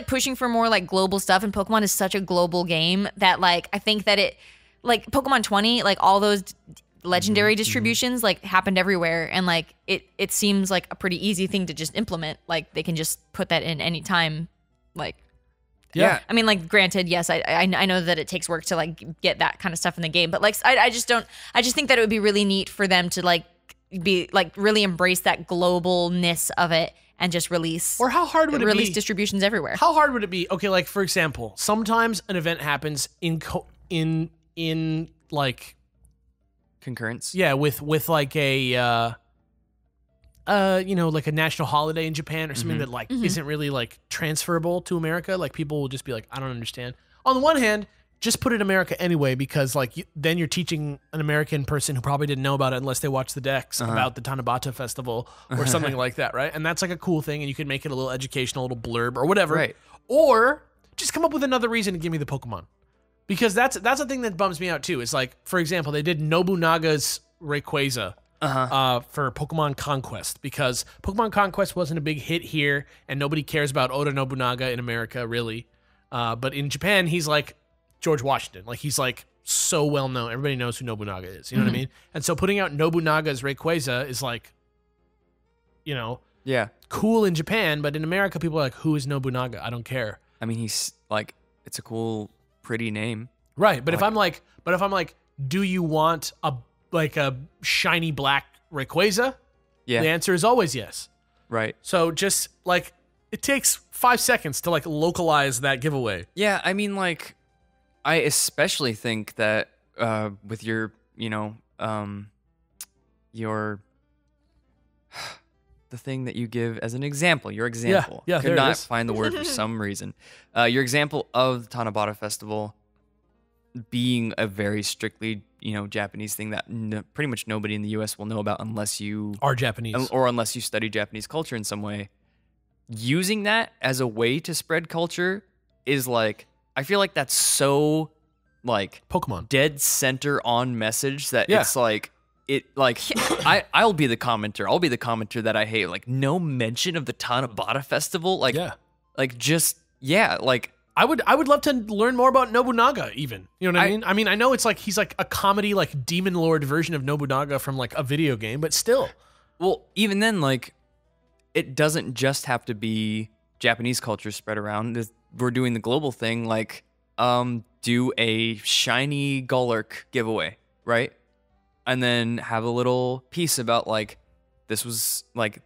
pushing for more like global stuff, and Pokemon is such a global game that like I think that it like Pokemon 20, like all those legendary distributions like happened everywhere, and like it seems like a pretty easy thing to just implement. Like they can just put that in any time. Like I mean, like granted, yes, I know that it takes work to like get that kind of stuff in the game, but like I just think that it would be really neat for them to like be like really embrace that globalness of it and just release. Or how hard would it be? Release distributions everywhere. How hard would it be? Okay, like for example, sometimes an event happens in like concurrence. Yeah, with like a like a national holiday in Japan or something that like isn't really like transferable to America. Like people will just be like, I don't understand. On the one hand, just put it in America anyway, because like then you're teaching an American person who probably didn't know about it unless they watched the Dex about the Tanabata festival or something like that, right? And that's like a cool thing, and you can make it a little educational, a little blurb or whatever. Right. Or just come up with another reason to give me the Pokemon. Because that's a thing that bums me out too. It's like, for example, they did Nobunaga's Rayquaza for Pokemon Conquest, because Pokemon Conquest wasn't a big hit here, and nobody cares about Oda Nobunaga in America, really. But in Japan, he's like George Washington. Like, he's like so well known. Everybody knows who Nobunaga is. You know what I mean? And so putting out Nobunaga's Rayquaza is like, cool in Japan, but in America, people are like, who is Nobunaga? I don't care. I mean, he's like, it's a cool pretty name. Right, but if I'm like, do you want a shiny black Rayquaza? Yeah. The answer is always yes. Right. So just like it takes 5 seconds to like localize that giveaway. Yeah, I mean, like, I especially think that with your, the thing that you give as an example, your example. Yeah, Could there it not is. find the word for some reason. Your example of the Tanabata Festival being a very strictly, Japanese thing that pretty much nobody in the U.S. will know about unless you Are Japanese. or unless you study Japanese culture in some way. Using that as a way to spread culture is like, I feel like that's so like Pokemon. dead center on message that Yeah. it's like I'll be the commenter. I'll be the commenter that I hate. Like, no mention of the Tanabata Festival. Like, Yeah. like just like I would love to learn more about Nobunaga even. You know what I mean? I mean, I know it's like he's like a comedy like demon lord version of Nobunaga from like a video game, but still. well, even then, like, it doesn't just have to be Japanese culture spread around. We're doing the global thing, like, do a shiny Golurk giveaway, right? And then have a little piece about, like, this was, like,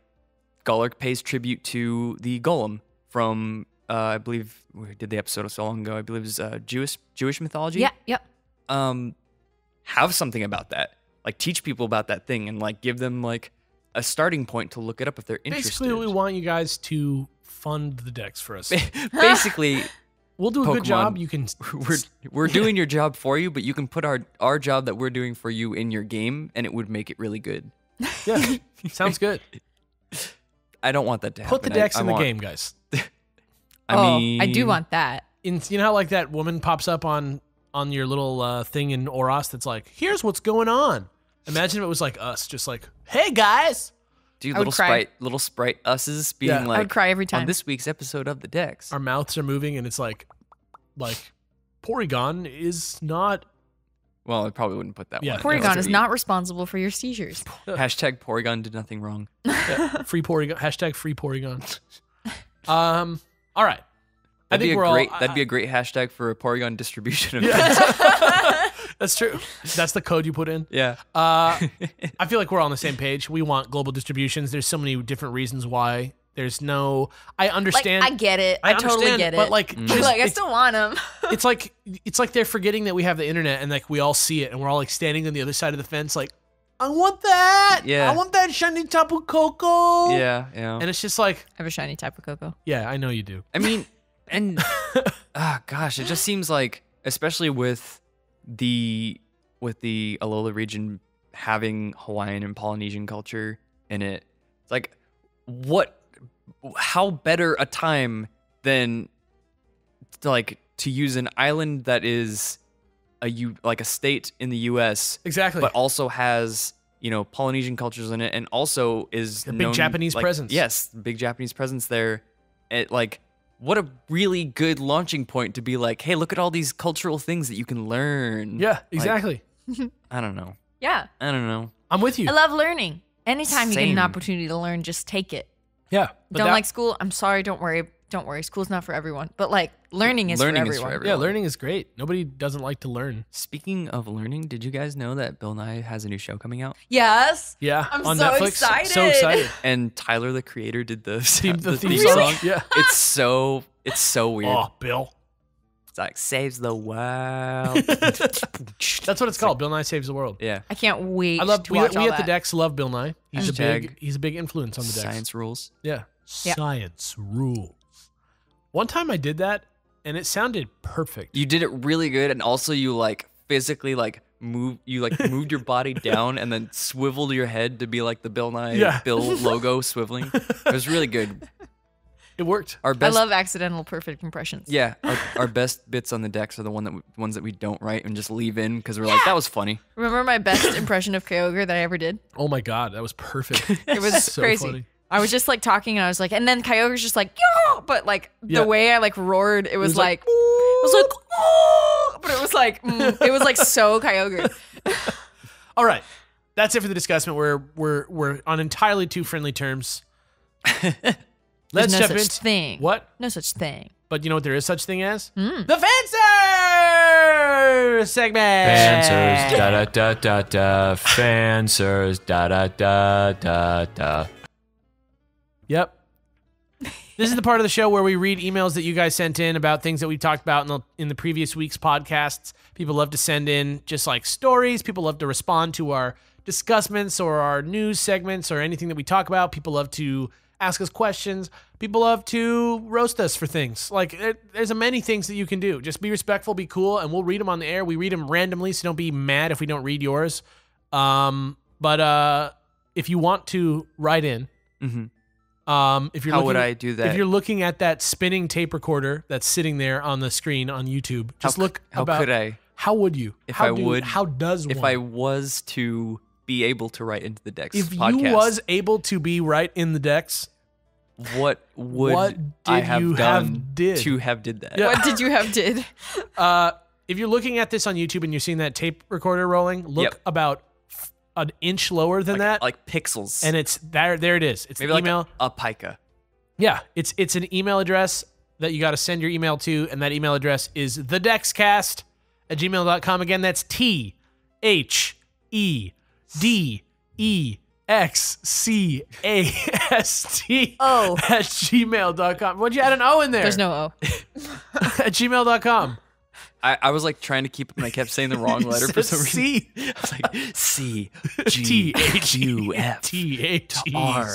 Golurk pays tribute to the Golem from, I believe, we did the episode so long ago, I believe it was Jewish mythology. Yeah, yep. Have something about that. Like, teach people about that thing and, like, give them, like, a starting point to look it up if they're interested. Basically, we want you guys to fund the decks for us. Basically, We'll do a good Pokemon, job. You can. we're doing your job for you, but you can put our job that we're doing for you in your game, and it would make it really good. Yeah, sounds good. I don't want that to happen. Put the decks in the game, guys. I I do want that. You know how like that woman pops up on your little thing in Oros that's like, here's what's going on. Imagine if it was like us, just like, hey guys. Dude, I would cry. little sprite us's being Yeah. like, I would cry every time. on this week's episode of the Dex. Our mouths are moving and it's like Porygon is not. Well, I probably wouldn't put that Yeah. one. Porygon is Hashtag not responsible for your seizures. Porygon did nothing wrong. Free Porygon. Hashtag free Porygon. All right. That'd be we're a great hashtag for a Porygon distribution of That's true. That's the code you put in. Yeah. I feel like we're all on the same page. We want global distributions. There's so many different reasons why. There's no. I Like, understand. I get it. I totally understand, get it. But like, just- like I it's, still want them. it's like they're forgetting that we have the internet and like we all see it and we're all like standing on the other side of the fence, like, I want that. Yeah. I want that shiny Tapu Koko. Yeah. And it's just like, I have a shiny type of cocoa. yeah, I know you do. I mean, and gosh, it just seems like, especially with the Alola region having Hawaiian and Polynesian culture in it, it's like, how better a time than to use an island that is like a state in the U.S. Exactly. but also has Polynesian cultures in it, and also is A big Japanese presence. Yes, big Japanese presence there. It what a really good launching point to be like, hey, look at all these cultural things that you can learn. Yeah, exactly. I don't know. Yeah. I don't know. I'm with you. I love learning. Anytime you get Same. an opportunity to learn, just take it. Yeah. But Don't that- like school? I'm sorry. Don't worry. Don't worry. School's not for everyone. But like learning is for everyone. Yeah, learning is great. Nobody doesn't like to learn. Speaking of learning, did you guys know that Bill Nye has a new show coming out? Yes. Yeah, I'm on so Netflix. excited. So excited. And Tyler, the creator, did the The theme Really? song. Yeah. It's so weird. Oh, Bill. It's like saves the world. That's what it's called. Bill Nye Saves the World. Yeah. I can't wait I love. to We watch all at the that. Dex love Bill Nye. He's Hashtag a big influence on the Dex. Science rules. Yeah. Yeah. Science rules. One time I did that and it sounded perfect. You did it really good, and also you physically moved your body down and then swiveled your head to be like the Bill Nye Bill logo swiveling. It was really good. It worked. Our I best, love accidental perfect impressions. yeah, our best bits on the decks are the ones that we don't write and just leave in because we're like, that was funny. Remember my best impression of Kyogre that I ever did? Oh my god, that was perfect. It was So crazy. funny. I was just like talking and I was like, and then Kyogre's just like, yo, but like Yeah. the way I like roared, it was like, but it was like so Kyogre. All right, that's it for the discussion. We're on entirely too friendly terms. Let's There's no jump such into thing. What? No such thing. But you know what? There is such thing as the FANSWERS. FANSWERS segment. FANSWERS, da da da da da. FANSWERS, da da da da da. Yep. This is the part of the show where we read emails that you guys sent in about things that we talked about in the previous week's podcasts. People love to send in just like stories. People love to respond to our discussions or our news segments or anything that we talk about. People love to ask us questions. People love to roast us for things. Like, there's many things that you can do. Just be respectful, be cool, and we'll read them on the air. We read them randomly, so don't be mad if we don't read yours. But if you want to write in, if you're How would I do that? If you're looking at that spinning tape recorder that's sitting there on the screen on YouTube, just look How about. could I? How would you? How does one? If I was to be able to write into the Dex If podcast, you was able to be right in the Dex, what would what I did have you done have did? to have did that? Yeah. What did you have did? If you're looking at this on YouTube and you're seeing that tape recorder rolling, look Yep. about an inch lower than that, like pixels, and it's there. There it is. It's maybe an email. like a pica. Yeah, it's an email address that you got to send your email to, and that email address is thedexcast@gmail.com. Again, that's THEDEXCAST Oh. at gmail.com. What'd you add an O in there? There's no O. At gmail.com. I was like trying to keep it, and I kept saying the wrong letter for some reason. C. I was like C G T-H-E-T-H-E-C. Q F R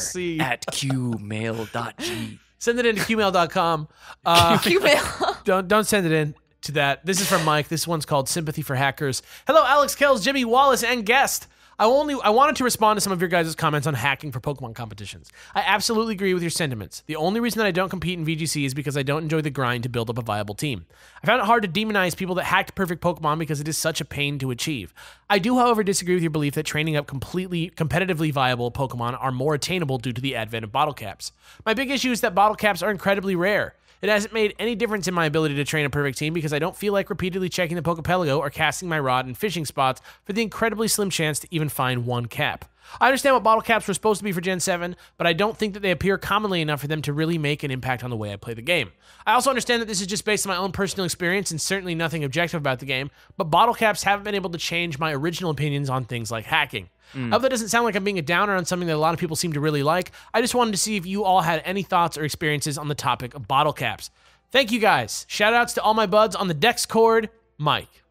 at qmail.g. Send it in to qmail.com. Qmail. Don't send it in to that. This is from Mike. This one's called Sympathy for Hackers. Hello, Alex, Kellz, Jimmy, Wallace, and guest. I wanted to respond to some of your guys' comments on hacking for Pokemon competitions. I absolutely agree with your sentiments. The only reason that I don't compete in VGC is because I don't enjoy the grind to build up a viable team. I found it hard to demonize people that hacked perfect Pokemon because it is such a pain to achieve. I do, however, disagree with your belief that training up completely competitively viable Pokemon are more attainable due to the advent of bottle caps. My big issue is that bottle caps are incredibly rare. It hasn't made any difference in my ability to train a perfect team because I don't feel like repeatedly checking the Pokepelago or casting my rod in fishing spots for the incredibly slim chance to even find one cap. I understand what bottle caps were supposed to be for Gen 7, but I don't think that they appear commonly enough for them to really make an impact on the way I play the game. I also understand that this is just based on my own personal experience and certainly nothing objective about the game, but bottle caps haven't been able to change my original opinions on things like hacking. I hope that doesn't sound like I'm being a downer on something that a lot of people seem to really like. I just wanted to see if you all had any thoughts or experiences on the topic of bottle caps. Thank you guys. Shout outs to all my buds on the Dex Cord, Mike.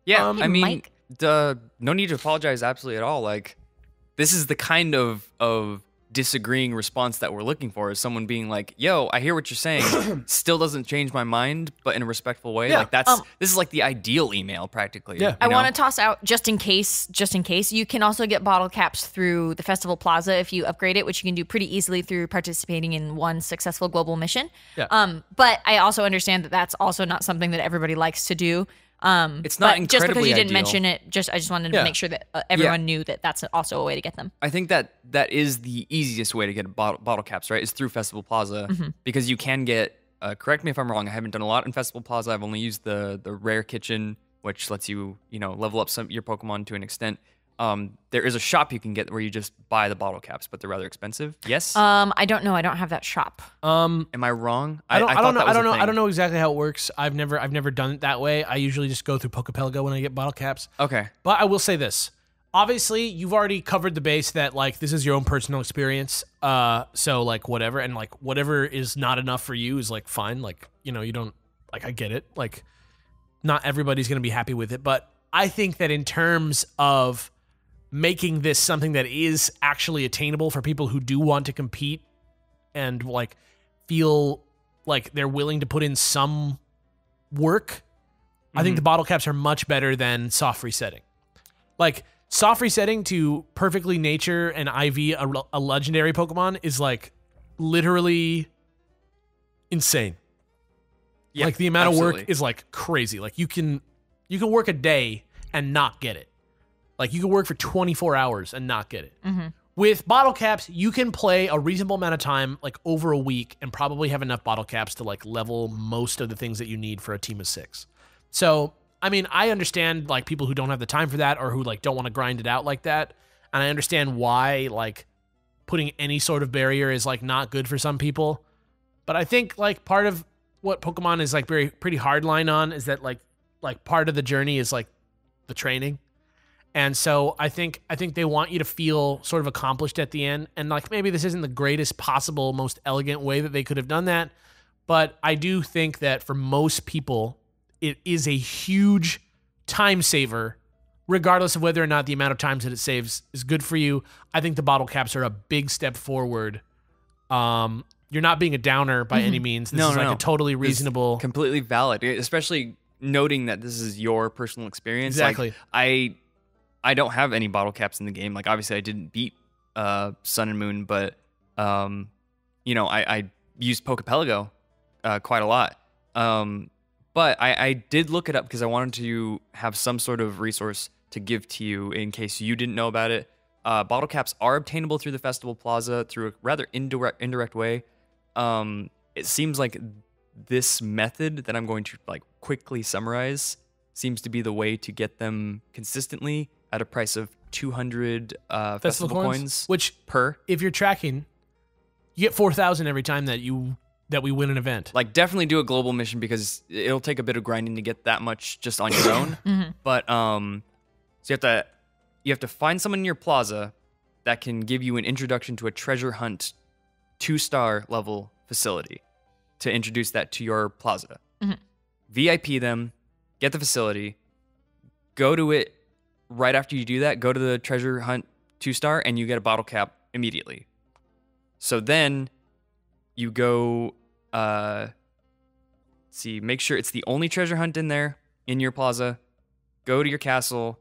Yeah, I mean, Mike? no need to apologize absolutely at all. Like, this is the kind of disagreeing response that we're looking for, is someone being like, yo, I hear what you're saying, still doesn't change my mind, but in a respectful way. Yeah. Like, this is like the ideal email, practically. Yeah. you I know? want to toss out just in case, you can also get bottle caps through the Festival Plaza if you upgrade it, which you can do pretty easily through participating in one successful global mission. Yeah. But I also understand that that's also not something that everybody likes to do. It's not but just because incredibly you didn't ideal. mention it, I just wanted to Yeah. make sure that everyone knew that that's also a way to get them. I think that is the easiest way to get bottle caps, right? Is through Festival Plaza, because you can get. Correct me if I'm wrong. I haven't done a lot in Festival Plaza. I've only used the rare kitchen, which lets you level up your Pokemon to an extent. There is a shop you can get where you just buy the bottle caps, but they're rather expensive. Yes. I don't know. I don't have that shop. Am I wrong? I don't thought know. that was a thing. I don't know exactly how it works. I've never done it that way. I usually just go through Pokepelago when I get bottle caps. Okay. But I will say this. Obviously, you've already covered the base that like this is your own personal experience. So like whatever, and like whatever is not enough for you is like fine. Like, you don't like, I get it. Like, not everybody's gonna be happy with it, but I think that in terms of making this something that is actually attainable for people who do want to compete and like feel like they're willing to put in some work, I think the bottle caps are much better than soft resetting. Like, soft resetting to perfectly nature and IV a legendary Pokemon is like literally insane. Yeah, like the amount of work absolutely. is like crazy. Like you can work a day and not get it. Like you can work for 24 hours and not get it. With bottle caps, you can play a reasonable amount of time, like over a week, and probably have enough bottle caps to like level most of the things that you need for a team of 6. So, I mean, I understand like people who don't have the time for that or who like don't want to grind it out like that. And I understand why like putting any sort of barrier is like not good for some people. But I think like part of what Pokemon is like pretty hard line on is that like like part of the journey is like the training. And so I think they want you to feel sort of accomplished at the end. And like maybe this isn't the greatest possible, most elegant way that they could have done that. But I do think that for most people, it is a huge time saver, regardless of whether or not the amount of times that it saves is good for you. I think the bottle caps are a big step forward. You're not being a downer by any means. This is like a totally reasonable, it's completely valid, especially noting that this is your personal experience. Exactly. Like, I don't have any bottle caps in the game. Like obviously I didn't beat Sun and Moon, but you know, I used Pokepelago quite a lot. But I did look it up because I wanted to have some sort of resource to give to you in case you didn't know about it. Bottle caps are obtainable through the Festival Plaza through a rather indirect way. It seems like this method that I'm going to like quickly summarize seems to be the way to get them consistently at a price of 200 festival coins, which per. If you're tracking, you get 4,000 every time that we win an event. Like definitely do a global mission because it'll take a bit of grinding to get that much just on your own. But so you have to find someone in your plaza that can give you an introduction to a treasure hunt 2-star level facility to introduce that to your plaza. VIP them, get the facility, go to it. Right after you do that, go to the treasure hunt 2-star and you get a bottle cap immediately. So then you go, make sure it's the only treasure hunt in there, in your plaza. Go to your castle,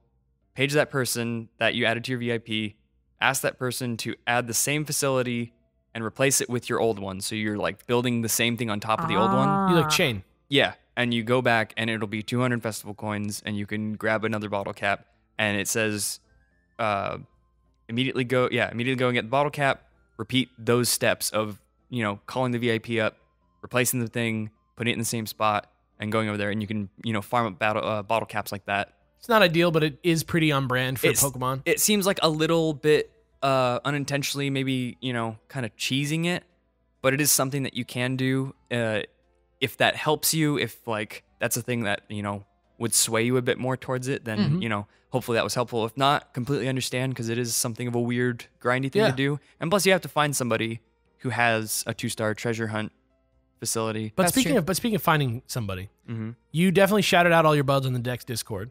page that person that you added to your VIP, ask that person to add the same facility and replace it with your old one. So you're like building the same thing on top of the old one. You like chain. Yeah, and you go back and it'll be 200 festival coins and you can grab another bottle cap. And it says, immediately go and get the bottle cap, repeat those steps of, you know, calling the VIP up, replacing the thing, putting it in the same spot, and going over there. And you can, you know, farm up bottle caps like that. It's not ideal, but it is pretty on brand for Pokemon. It seems like a little bit unintentionally, maybe, you know, kind of cheesing it, but it is something that you can do if that helps you, if, like, that's a thing that, you know, would sway you a bit more towards it, then, you know, hopefully that was helpful. If not, completely understand, because it is something of a weird, grindy thing to do. And plus, you have to find somebody who has a 2-star treasure hunt facility. But speaking of finding somebody, you definitely shouted out all your buds on the Dex Discord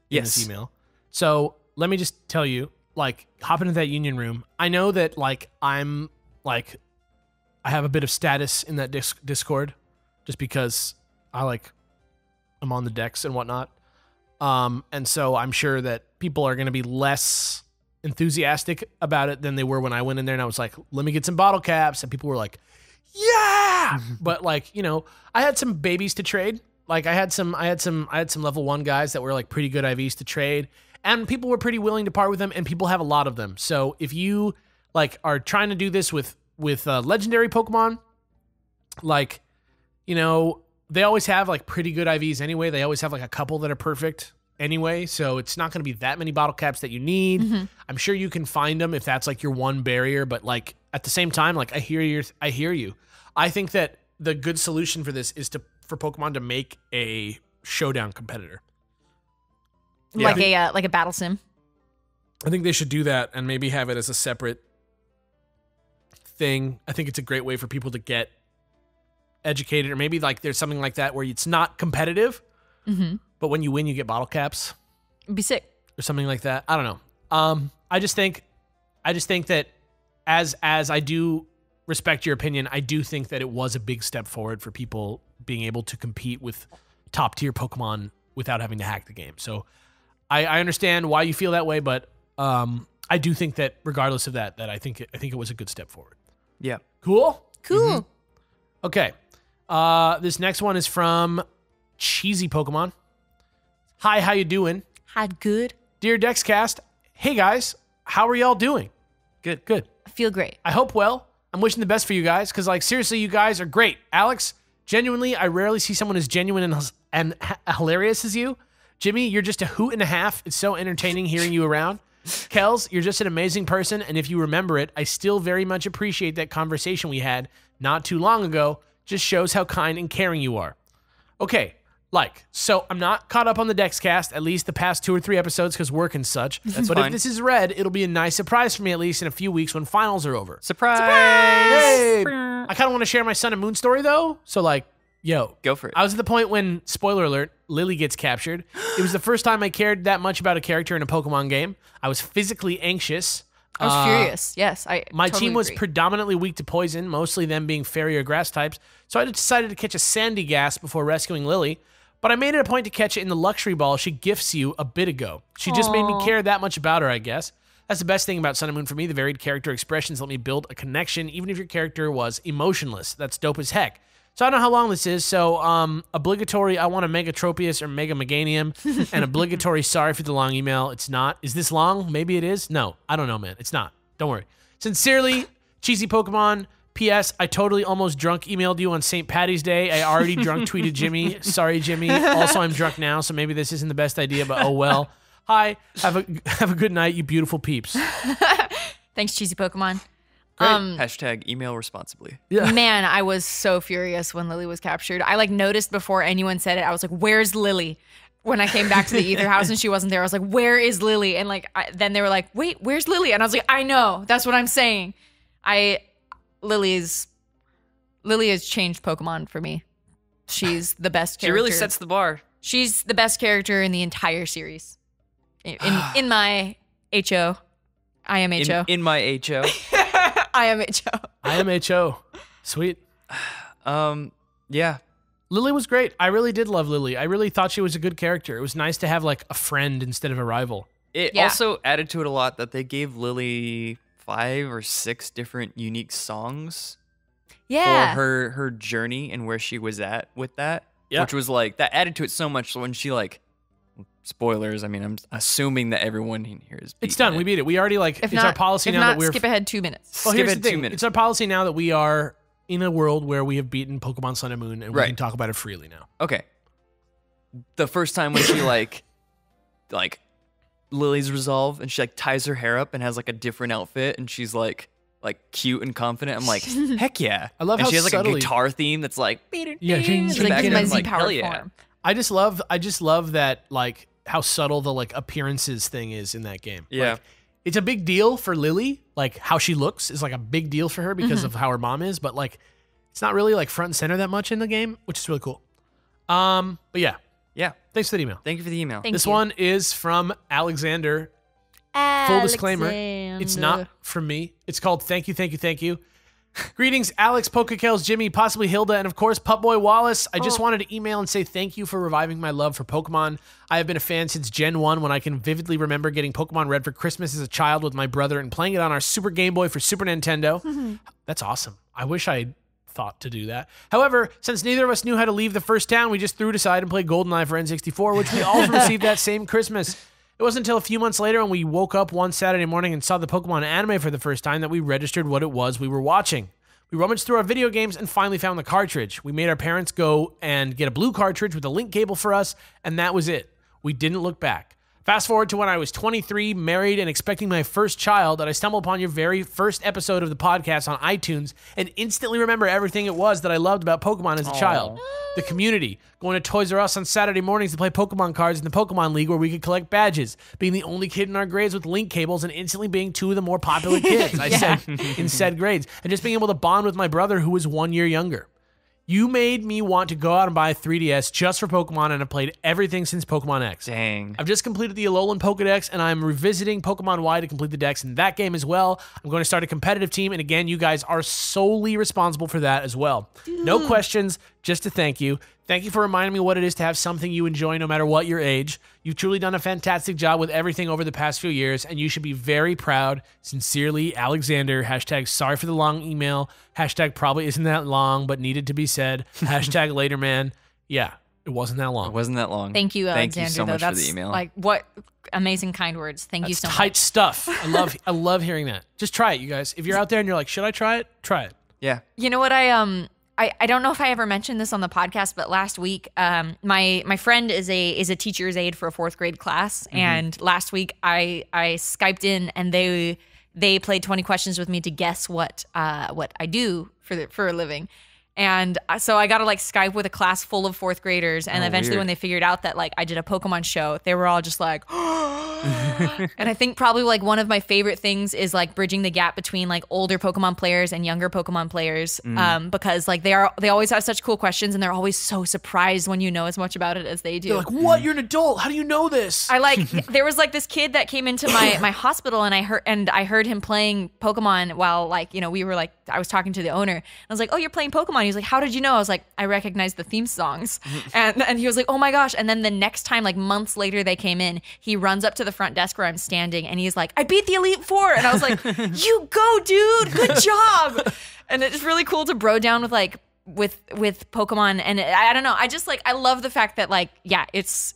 in this email. So let me just tell you, like, hop into that union room. I know that, like, I have a bit of status in that Discord just because I'm on the decks and whatnot. And so I'm sure that people are going to be less enthusiastic about it than they were when I went in there and I was like, let me get some bottle caps. And people were like, yeah. But like, you know, I had some babies to trade. Like I had some level 1 guys that were like pretty good IVs to trade, and people were pretty willing to part with them, and people have a lot of them. So if you like are trying to do this with legendary Pokemon, like, you know, they always have like pretty good IVs anyway. They always have like a couple that are perfect anyway. So it's not going to be that many bottle caps that you need. I'm sure you can find them if that's like your one barrier. But like at the same time, like I hear you. I think that the good solution for this is for Pokemon to make a showdown competitor. Yeah. Like a battle sim. I think they should do that and maybe have it as a separate thing. I think it's a great way for people to get educated, or maybe like there's something like that where it's not competitive, but when you win, you get bottle caps. It'd be sick. Or something like that. I don't know. I just think that as I do respect your opinion, I do think that it was a big step forward for people being able to compete with top tier Pokemon without having to hack the game. So I understand why you feel that way, but I do think that regardless of that I think it was a good step forward. Yeah. Cool? Cool. Okay. This next one is from Cheesy Pokemon. Hi, how you doing? Had good. Dear Dexcast, hey guys, how are y'all doing? Good. I feel great. I hope well. I'm wishing the best for you guys, because like seriously, you guys are great. Alex, genuinely, I rarely see someone as genuine and hilarious as you. Jimmy, you're just a hoot and a half. It's so entertaining hearing you around. Kellz, you're just an amazing person, and if you remember it, I still very much appreciate that conversation we had not too long ago. Just shows how kind and caring you are. Okay, So I'm not caught up on the Dex cast, at least the past 2 or 3 episodes because work and such. But fine. if this is read, it'll be a nice surprise for me at least in a few weeks when finals are over. Surprise! Hey! I kind of want to share my Sun and Moon story though. So yo. Go for it. I was at the point when, spoiler alert, Lily gets captured. It was the first time I cared that much about a character in a Pokemon game. I was physically anxious. I was furious. Yes, My totally team was agree. predominantly weak to poison, mostly them being fairy or grass types, so I decided to catch a sandy gas before rescuing Lily, but I made it a point to catch it in the luxury ball she gifts you a bit ago. She just made me care that much about her, I guess. That's the best thing about Sun and Moon for me. The varied character expressions let me build a connection, even if your character was emotionless. That's dope as heck. So I don't know how long this is, so obligatory, I want a Megatropius or Mega Meganium, and obligatory, sorry for the long email. It's not. Is this long? Maybe it is? No, I don't know, man. It's not. Don't worry. Sincerely, Cheesy Pokemon. P.S. I totally almost drunk emailed you on St. Patty's Day. I already drunk tweeted Jimmy. Sorry, Jimmy. Also, I'm drunk now, so maybe this isn't the best idea, but oh well. Hi. Have a good night, you beautiful peeps. Thanks, Cheesy Pokemon. Hashtag email responsibly. Yeah. Man, I was so furious when Lily was captured. I noticed before anyone said it. I was like, "Where's Lily?" When I came back to the Ether House and she wasn't there, I was like, "Where is Lily?" And then they were like, "Wait, where's Lily?" And I was like, "I know. That's what I'm saying." Lily has changed Pokemon for me. She's the best character. She really sets the bar. She's the best character in the entire series. In my HO. I am HO. In my HO. I am HO. I am HO. Sweet. Yeah. Lily was great. I really did love Lily. I really thought she was a good character. It was nice to have a friend instead of a rival. It also added to it a lot that they gave Lily 5 or 6 different unique songs Yeah. for her journey and where she was at with that. Yeah. Which was that added to it so much. So when she spoilers, I mean, I'm assuming that everyone in here is It's done. We beat it. We already it's our policy now that we're skip ahead 2 minutes. Well, here's the Skip it 2 thing. minutes. It's our policy now that we are in a world where we have beaten Pokemon Sun and Moon and we Right. can talk about it freely now. Okay. The first time when she Lily's resolve and she ties her hair up and has a different outfit and she's cute and confident. I'm like, heck yeah. I love and how she has subtly- a guitar theme that's Yeah, It's in the back in end, my I'm Z like, powered hell yeah. form. I just love that how subtle the appearances thing is in that game. Yeah. It's a big deal for Lily, how she looks is a big deal for her because of how her mom is, but it's not really front and center that much in the game, which is really cool. But yeah, Yeah. thanks for the email. Thank you for the email. Thank This you. one is from Alexander. Full disclaimer, it's not from me. It's called Thank You, Thank You, Thank You. Greetings, Alex, Kellz, Jimmy, possibly Hilda, and of course, Pupboy Wallace. I just wanted to email and say thank you for reviving my love for Pokemon. I have been a fan since Gen 1 when I can vividly remember getting Pokemon Red for Christmas as a child with my brother and playing it on our Super Game Boy for Super Nintendo. That's awesome. I wish I thought to do that. However, since neither of us knew how to leave the first town, we just threw it aside and played GoldenEye for N64, which we also received that same Christmas. It wasn't until a few months later when we woke up one Saturday morning and saw the Pokemon anime for the first time that we registered what it was we were watching. We rummaged through our video games and finally found the cartridge. We made our parents go and get a blue cartridge with a link cable for us, and that was it. We didn't look back. Fast forward to when I was 23, married, and expecting my first child, that I stumbled upon your very first episode of the podcast on iTunes and instantly remember everything it was that I loved about Pokemon as a child. The community, going to Toys R Us on Saturday mornings to play Pokemon cards in the Pokemon League where we could collect badges, being the only kid in our grades with link cables and instantly being 2 of the more popular kids I said in said grades, and just being able to bond with my brother who was 1 year younger. You made me want to go out and buy a 3DS just for Pokemon, and I've played everything since Pokemon X. Dang. I've just completed the Alolan Pokedex, and I'm revisiting Pokemon Y to complete the dex in that game as well. I'm going to start a competitive team, and again, you guys are solely responsible for that as well. No questions, just to thank you. Thank you for reminding me what it is to have something you enjoy no matter what your age. You've truly done a fantastic job with everything over the past few years, and you should be very proud. Sincerely, Alexander. Hashtag sorry for the long email. Hashtag probably isn't that long, but needed to be said. Hashtag later, man. Yeah, it wasn't that long. It wasn't that long. Thank you, Thank Alexander. you so though. much That's for the email. what amazing kind words. Thank you That's so tight much. stuff. I love hearing that. Just try it, you guys. If you're out there and you're like, should I try it? Try it. Yeah. You know what I don't know if I ever mentioned this on the podcast, but last week, my friend is a teacher's aide for a 4th grade class, and last week I Skyped in and they played 20 questions with me to guess what I do for a living, And so I got to like Skype with a class full of 4th graders. And eventually weird. when they figured out that like I did a Pokemon show, they were all just like, and I think probably like one of my favorite things is like bridging the gap between like older Pokemon players and younger Pokemon players. Because like they always have such cool questions and they're always so surprised when you know as much about it as they do. They're like, what? You're an adult. How do you know this? I like there was like this kid that came into my hospital and I heard him playing Pokemon while like, you know, we were like, I was talking to the owner. And I was like, oh, you're playing Pokemon. He was like, how did you know? I was like, I recognized the theme songs. And he was like, oh my gosh. And then the next time, like months later they came in, he runs up to the front desk where I'm standing and he's like, I beat the Elite Four. And I was like, you go, dude. Good job. And it's really cool to bro down with like with Pokemon. And I don't know. I just like, I love the fact that like, yeah, it's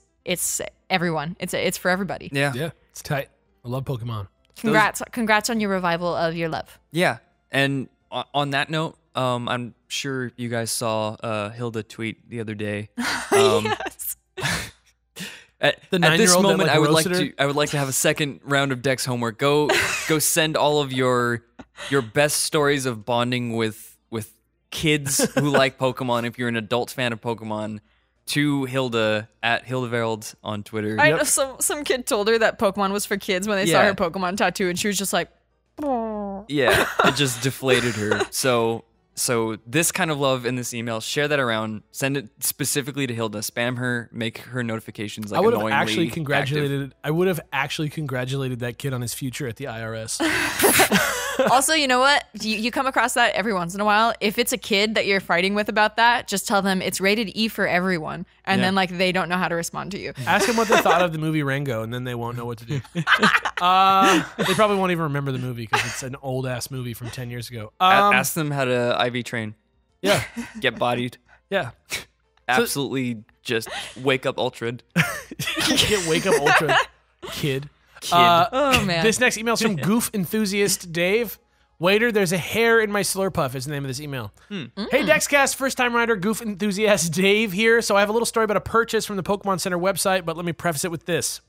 everyone. It's for everybody. Yeah. Yeah, it's tight. I love Pokemon. Congrats on your revival of your love. Yeah. And on that note, I'm sure you guys saw Hilda tweet the other day. Yes. At this 9-year-old that, moment, like, roasted her? I would like to have a second round of Dex homework. Go send all of your best stories of bonding with kids who like Pokemon. If you're an adult fan of Pokemon, to Hilda at Hildeverld on Twitter. I know some kid told her that Pokemon was for kids when they saw Yeah. her Pokemon tattoo, and she was just like, "Aw." Yeah, it just deflated her. So this kind of love in this email, share that around. Send it specifically to Hilda. Spam her. Make her notifications like I would have annoyingly actually active. congratulated. I would have actually congratulated that kid on his future at the IRS. Also, you know what? You come across that every once in a while. If it's a kid that you're fighting with about that, just tell them it's rated E for everyone, and Yeah. then like they don't know how to respond to you. Ask them what they thought of the movie Rango, and then they won't know what to do. They probably won't even remember the movie because it's an old ass movie from 10 years ago. Ask them how to IV train. Yeah, Get bodied. yeah. Absolutely just wake up Ultra. Get Wake Up Ultra, kid. Oh man. This next email is from Goof Enthusiast Dave. Waiter, there's a hair in my Slurpuff is the name of this email. Hey, Dexcast, first time writer, Goof Enthusiast Dave here. So I have a little story about a purchase from the Pokemon Center website, but let me preface it with this.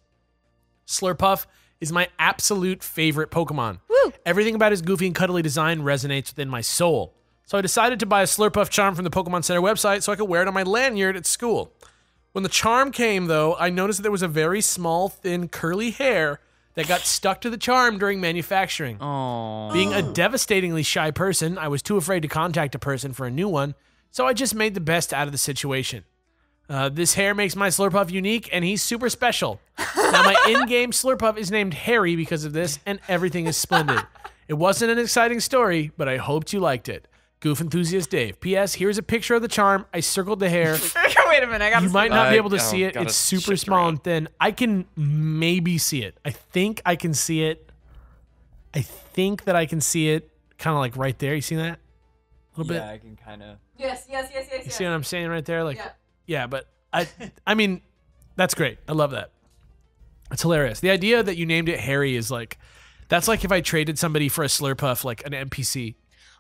Slurpuff is my absolute favorite Pokemon. Woo. Everything about his goofy and cuddly design resonates within my soul. So I decided to buy a Slurpuff charm from the Pokemon Center website so I could wear it on my lanyard at school. When the charm came, though, I noticed that there was a very small, thin, curly hair that got stuck to the charm during manufacturing. Aww. Being a devastatingly shy person, I was too afraid to contact a person for a new one, so I just made the best out of the situation. This hair makes my Slurpuff unique, and he's super special. Now, my in-game Slurpuff is named Harry because of this, and everything is splendid. It wasn't an exciting story, but I hoped you liked it. Goof Enthusiast Dave. P.S. Here's a picture of the charm. I circled the hair. Wait a minute, I got You might not be able to I see it. gotta It's super shift small around. and thin. I can maybe see it. I think I can see it. I think that I can see it kind of like right there. You see that? A little bit? I can kind of. Yes. You see what I'm saying right there? Like, Yeah. yeah, but I mean, that's great. I love that. It's hilarious. The idea that you named it Harry is like, that's like if I traded somebody for a Slurpuff, like an NPC.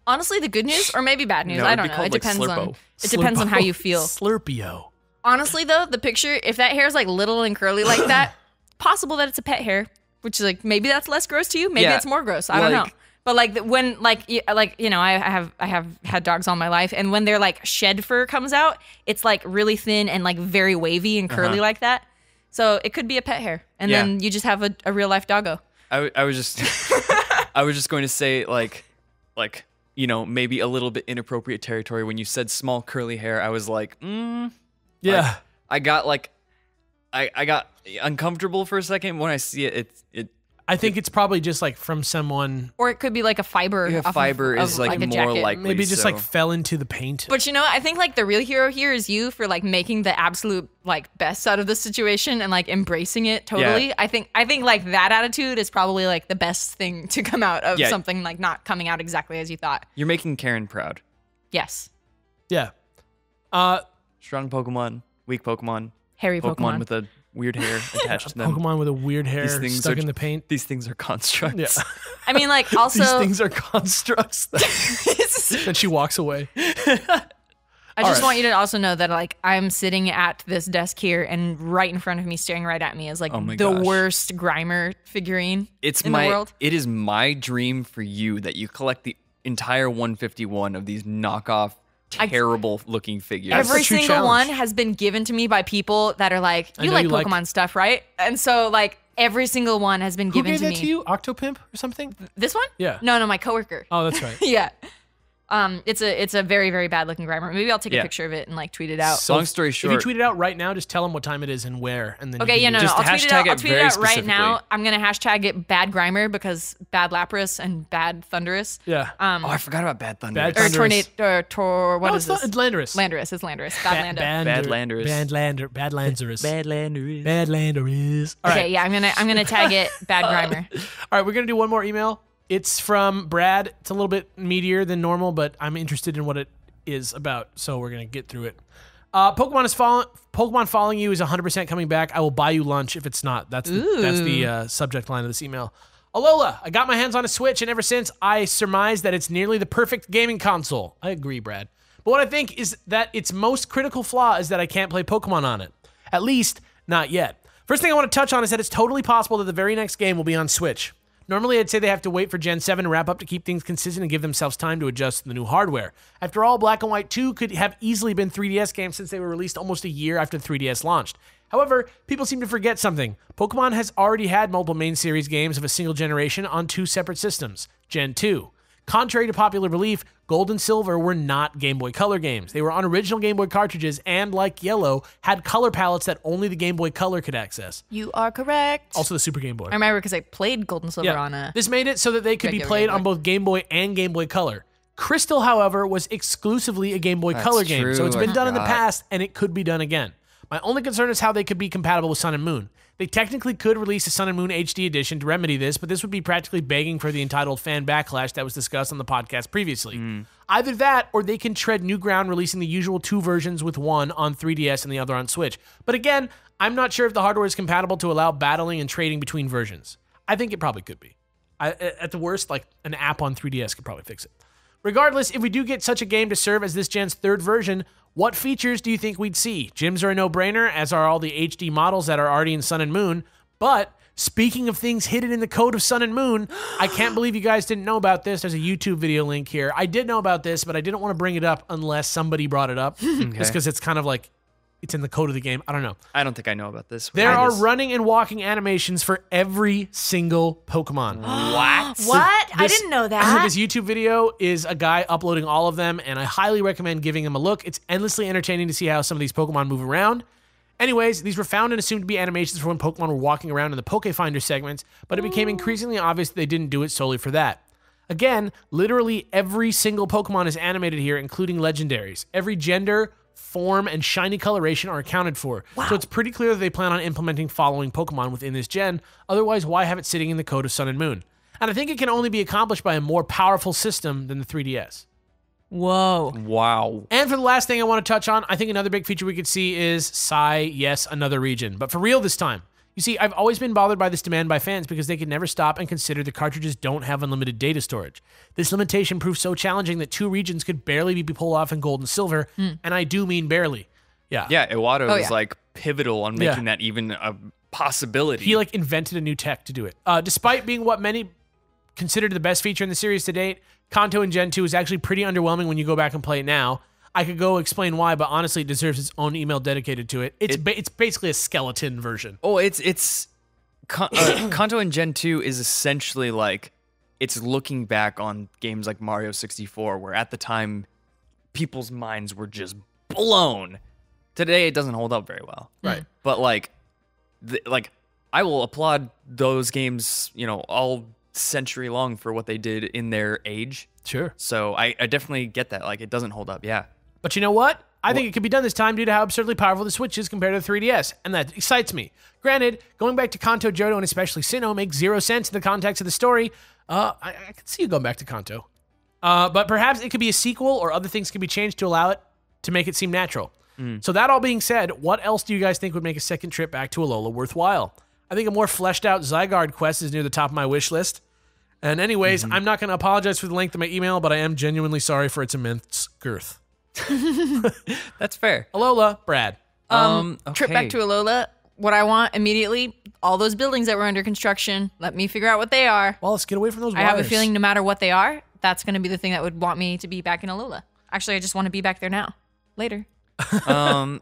Honestly, the good news, or maybe bad news, No, I it'd don't be know. called, It like, depends Slurpo. on depends on how you feel. Slurpio. Honestly, though, the picture, if that hair is like little and curly like that, possible that it's a pet hair, which is like maybe that's less gross to you. Maybe Yeah. it's more gross. I don't know. Like- But like when you know, I have had dogs all my life, and when their like shed fur comes out, it's like really thin and like very wavy and curly like that. So it could be a pet hair, and Yeah. then you just have a real life doggo. I was just I was just going to say like you know, maybe a little bit inappropriate territory. When you said small curly hair, I was like, Yeah. I got like I got uncomfortable for a second when I see it. It I think it's probably just like from someone, Or it could be like a fiber. Yeah, off of- fiber of, is, like, a more jacket. likely. maybe just so- like fell into the paint. But you know, I think like the real hero here is you for like making the absolute like best out of the situation and like embracing it totally. Yeah. I think like that attitude is probably like the best thing to come out of Yeah. something like not coming out exactly as you thought. You're making Karen proud. Yes. Yeah. Strong Pokemon, weak Pokemon, Hairy Pokemon. with a weird hair attached to them. Pokemon with a weird hair These things stuck are- in the paint. These things are constructs. Yeah. I mean, like also These things are constructs. Then she walks away. I just want you to also know that like I'm sitting at this desk here and right in front of me, staring right at me is like Oh my the gosh. worst Grimer figurine It's in my the world. it is my dream for you that you collect the entire 151 of these knockoff terrible looking figures. That's Every the true single challenge. one has been given to me by people that are like, I you know like you like- Pokemon stuff, right? And so like every single one has been Who given gave to that me. to you? Octopimp or something? This one? Yeah. No, my coworker. Oh, that's right. Yeah. It's a very, very bad looking Grimer. Maybe I'll take a Yeah. picture of it and like tweet it out. Long story If you short, tweet it out right now, just tell them what time it is and where, and then Okay, you yeah, can no, do- no. Just I'll tweet it hashtag out. it I'll tweet it very out right now. specifically. I'm gonna hashtag it Bad Grimer because Bad Lapras and Bad Thunderous. Yeah. oh, I forgot about Bad Thunder. Bad Or Thunderous. Tornado. What No, is it's this? not Landorus. Landorus. It's Landorus. Bad Lando. Bad Landorus. Bad Landorus. Bad Landorus. Bad Landorus. All right. Okay, yeah, I'm gonna tag it Bad Grimer. All right, we're going to do one more email. It's from Brad. It's a little bit meatier than normal, but I'm interested in what it is about, so we're going to get through it. Pokemon following you is 100% coming back. I will buy you lunch if it's not. That's the subject line of this email. Alola, I got my hands on a Switch, and ever since I surmised that it's nearly the perfect gaming console. I agree, Brad. But what I think is that its most critical flaw is that I can't play Pokemon on it. At least, not yet. First thing I want to touch on is that it's totally possible that the very next game will be on Switch. Normally, I'd say they have to wait for Gen 7 to wrap up to keep things consistent and give themselves time to adjust to the new hardware. After all, Black and White 2 could have easily been 3DS games since they were released almost a year after the 3DS launched. However, people seem to forget something. Pokemon has already had multiple main series games of a single generation on 2 separate systems, Gen 2. Contrary to popular belief, Gold and Silver were not Game Boy Color games. They were on original Game Boy cartridges and, like Yellow, had color palettes that only the Game Boy Color could access. You are correct. Also the Super Game Boy. I remember because I played Gold and Silver on a. This made it so that they could be regular played Game on Boy. both Game Boy and Game Boy Color. Crystal, however, was exclusively a Game Boy That's Color game, so true, it's been I done in the forgot. past, and it could be done again. My only concern is how they could be compatible with Sun and Moon. They technically could release a Sun and Moon HD edition to remedy this, but this would be practically begging for the entitled fan backlash that was discussed on the podcast previously. Either that, or they can tread new ground releasing the usual 2 versions with one on 3DS and the other on Switch. But again, I'm not sure if the hardware is compatible to allow battling and trading between versions. I think it probably could be. At the worst, like an app on 3DS could probably fix it. Regardless, if we do get such a game to serve as this gen's 3rd version, what features do you think we'd see? Gyms are a no-brainer, as are all the HD models that are already in Sun and Moon. But speaking of things hidden in the code of Sun and Moon, I can't believe you guys didn't know about this. There's a YouTube video link here. I did know about this, but I didn't want to bring it up unless somebody brought it up. Just because it's kind of like it's in the code of the game. I don't know. I don't think I know about this. There I are just- running and walking animations for every single Pokemon. What? What? I This- didn't know that. This YouTube video is a guy uploading all of them, and I highly recommend giving them a look. It's endlessly entertaining to see how some of these Pokemon move around. Anyways, these were found and assumed to be animations for when Pokemon were walking around in the Pokefinder segments, but it became increasingly obvious that they didn't do it solely for that. Again, literally every single Pokemon is animated here, including legendaries. Every gender, form, and shiny coloration are accounted for. So it's pretty clear that they plan on implementing following Pokemon within this gen. Otherwise, why have it sitting in the code of Sun and Moon? And I think it can only be accomplished by a more powerful system than the 3DS. Whoa. Wow. And for the last thing I want to touch on, I think another big feature we could see is yes, another region. But for real this time. You see, I've always been bothered by this demand by fans because they could never stop and consider the cartridges don't have unlimited data storage. This limitation proved so challenging that 2 regions could barely be pulled off in Gold and Silver, and I do mean barely. Yeah. Yeah, Iwata was yeah. like pivotal on making that even a possibility. He like invented a new tech to do it. Despite being what many considered the best feature in the series to date, Kanto in Gen 2 is actually pretty underwhelming when you go back and play it now. I could go explain why, but honestly, it deserves its own email dedicated to it. It's basically a skeleton version. Oh, Kanto in Gen 2 is essentially like it's looking back on games like Mario 64, where at the time people's minds were just blown. Today, it doesn't hold up very well. Right. But like I will applaud those games, all century long for what they did in their age. Sure. So I definitely get that. Like, it doesn't hold up. Yeah. But you know what? I think it could be done this time due to how absurdly powerful the Switch is compared to the 3DS, and that excites me. Granted, going back to Kanto, Johto, and especially Sinnoh makes 0 sense in the context of the story. I can see you going back to Kanto. But perhaps it could be a sequel, or other things could be changed to allow it to make it seem natural. So that all being said, what else do you guys think would make a second trip back to Alola worthwhile? I think a more fleshed out Zygarde quest is near the top of my wish list. And anyways, I'm not going to apologize for the length of my email, but I am genuinely sorry for its immense girth. That's fair. Alola, Brad. Trip back to Alola. What I want immediately, all those buildings that were under construction, let me figure out what they are. Well, let's get away from those I wires. have a feeling no matter what they are, that's going to be the thing that would want me to be back in Alola. Actually, I just want to be back there now. Later. Oh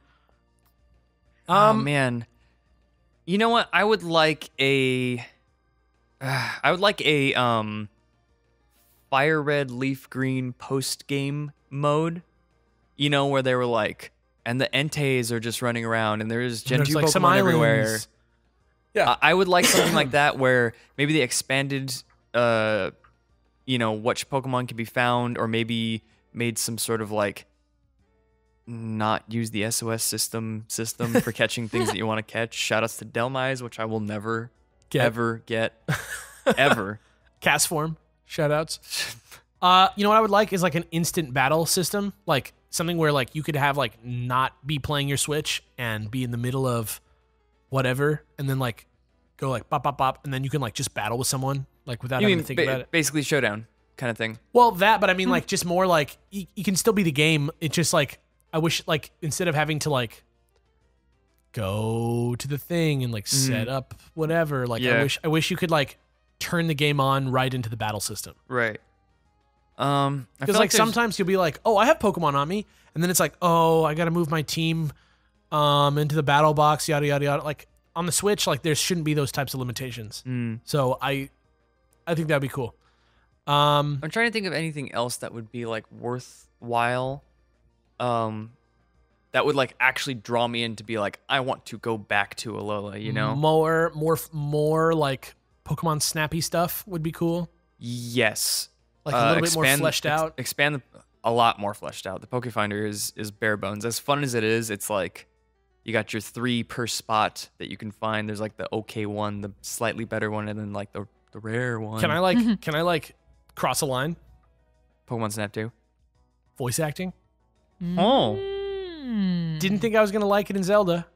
man, you know what? I would like a fire red, leaf green post game mode. You know, where they were like, and the Entei are just running around, and there's Gen 2 like some Pokemon everywhere. islands. Yeah. I would like something like that where maybe they expanded, which Pokemon can be found, or maybe made some sort of like not use the SOS system for catching things that you want to catch. Shoutouts to Delmise, which I will never ever get ever. Cast form. Shoutouts. You know what I would like is like an instant battle system, like something where like you could have like not be playing your Switch and be in the middle of whatever, and then like go like bop bop bop, and then you can like just battle with someone like without having to think about it. Basically showdown kind of thing. Well, that, but I mean like just more like you can still be the game. It's just like I wish like instead of having to like go to the thing and like set up whatever, like I wish you could like turn the game on right into the battle system. Right. Because like sometimes you'll be like, oh, I have Pokemon on me, and then it's like, oh, I got to move my team into the battle box, yada yada yada. Like on the Switch, like there shouldn't be those types of limitations. So I think that'd be cool. I'm trying to think of anything else that would be like worthwhile. That would like actually draw me in to be like, I want to go back to Alola, you know? More like Pokemon Snappy stuff would be cool. Yes. Like a little bit more fleshed out. Expand a lot more fleshed out. The Pokefinder is bare bones. As fun as it is, it's like you got your 3 per spot that you can find. There's like the okay one, the slightly better one, and then like the rare one. Can I like cross a line? Pokemon Snap 2. Voice acting? Oh. Didn't think I was gonna like it in Zelda.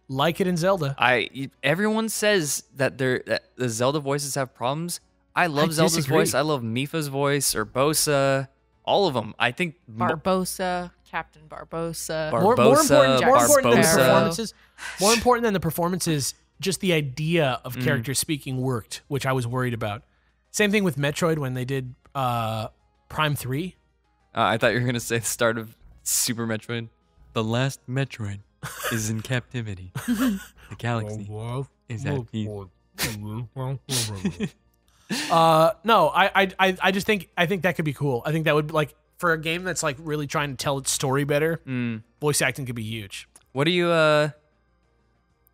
Like it in Zelda. Everyone says that the Zelda voices have problems. I love Zelda's disagree. voice. I love Mipha's voice, Urbosa, all of them. I think Barbosa, Captain Barbosa. More important than the Barbosa. performances. More important than the performances, just the idea of characters speaking worked, which I was worried about. Same thing with Metroid when they did Prime 3. I thought you were gonna say the start of Super Metroid. The last Metroid is in captivity. The galaxy is at peace. No, I just think that could be cool. I think that would like for a game that's like really trying to tell its story better. Voice acting could be huge. What do you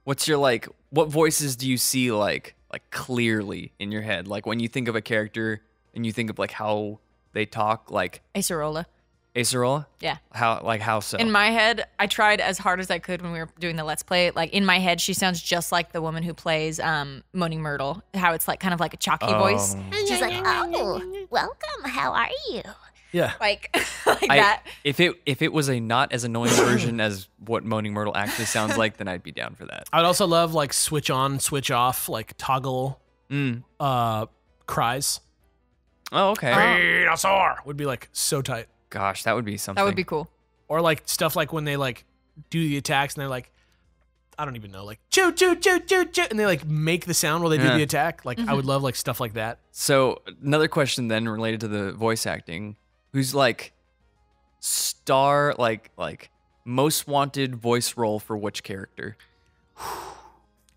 what's your like what voices do you see like clearly in your head? Like when you think of a character and you think of like how they talk, like Acerola. Acerola? Yeah. How so? In my head, I tried as hard as I could when we were doing the Let's Play. Like in my head, she sounds just like the woman who plays Moaning Myrtle. How it's like kind of like a chalky voice. She's like, oh, welcome. How are you? Yeah. Like that. If it was a not as annoying version as what Moaning Myrtle actually sounds like, then I'd be down for that. I'd also love like switch on, switch off, like toggle cries. Oh, okay. Venusaur would be like so tight. Gosh, that would be something. That would be cool. Or like stuff like when they like do the attacks and they're like, I don't even know, like choo choo choo choo choo, and they like make the sound while they do the attack. Like I would love like stuff like that. So another question then related to the voice acting. Who's like star like most wanted voice role for which character?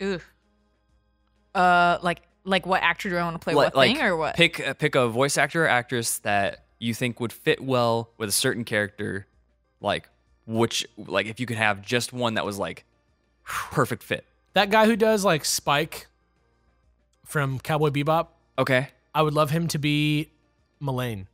Ooh. Like what actor do I want to play what thing or what? Pick a voice actor or actress that you think would fit well with a certain character, like which like if you could have just one that was like perfect fit. That guy who does like Spike from Cowboy Bebop. Okay. I would love him to be Mullane.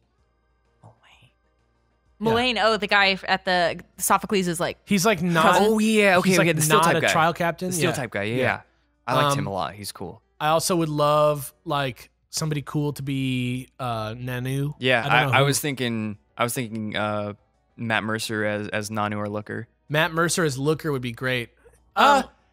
Mullane, the guy at the Sophocles is like he's like not. Oh yeah, okay, he's like the steel not type a guy. trial captain. The steel type guy, yeah. I liked him a lot. He's cool. I also would love like somebody cool to be Nanu. Yeah, I was thinking Matt Mercer as Nanu or Looker. Matt Mercer as Looker would be great.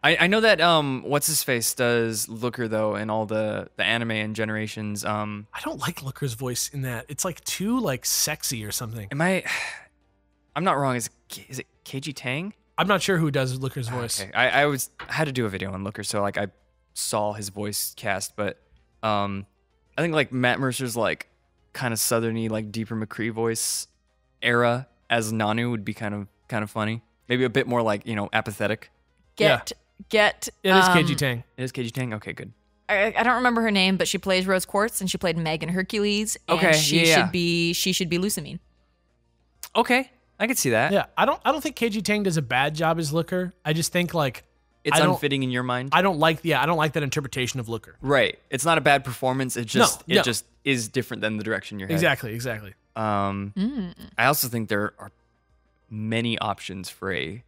I know that what's his face does Looker though in all the anime and Generations. I don't like Looker's voice in that. It's like too like sexy or something. I'm not wrong. Is it KG Tang? I'm not sure who does Looker's voice. Okay. I had to do a video on Looker, so like I saw his voice cast, but I think like Matt Mercer's like kind of southerny, like deeper McCree voice era as Nanu would be kind of funny. Maybe a bit more like, apathetic. Get. It is KG Tang. It is KG Tang? Okay, good. I don't remember her name, but she plays Rose Quartz, and she played Meg in Hercules. And Okay, she yeah. should be Lusamine. Okay, I could see that. Yeah, I don't think KG Tang does a bad job as Looker. I just think like It's I don't- unfitting in your mind. I don't like that interpretation of Looker. Right. It's not a bad performance. It just No. just is different than the direction you're headed. Exactly. I also think there are many options for a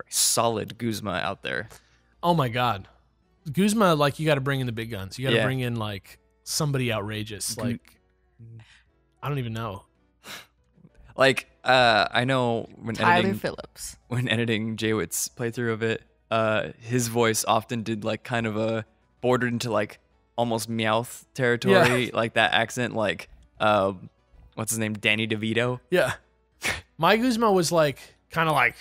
solid Guzma out there. Oh my God, Guzma, like you got to bring in the big guns. You got to Yeah. bring in like somebody outrageous. Like I don't even know. Like, I know when Tyler Phillips. editing Jaywitt's playthrough of it, his voice often did like kind of a bordered into like almost Meowth territory, like that accent, like what's his name, Danny DeVito. Yeah, my Guzma was like kind of like,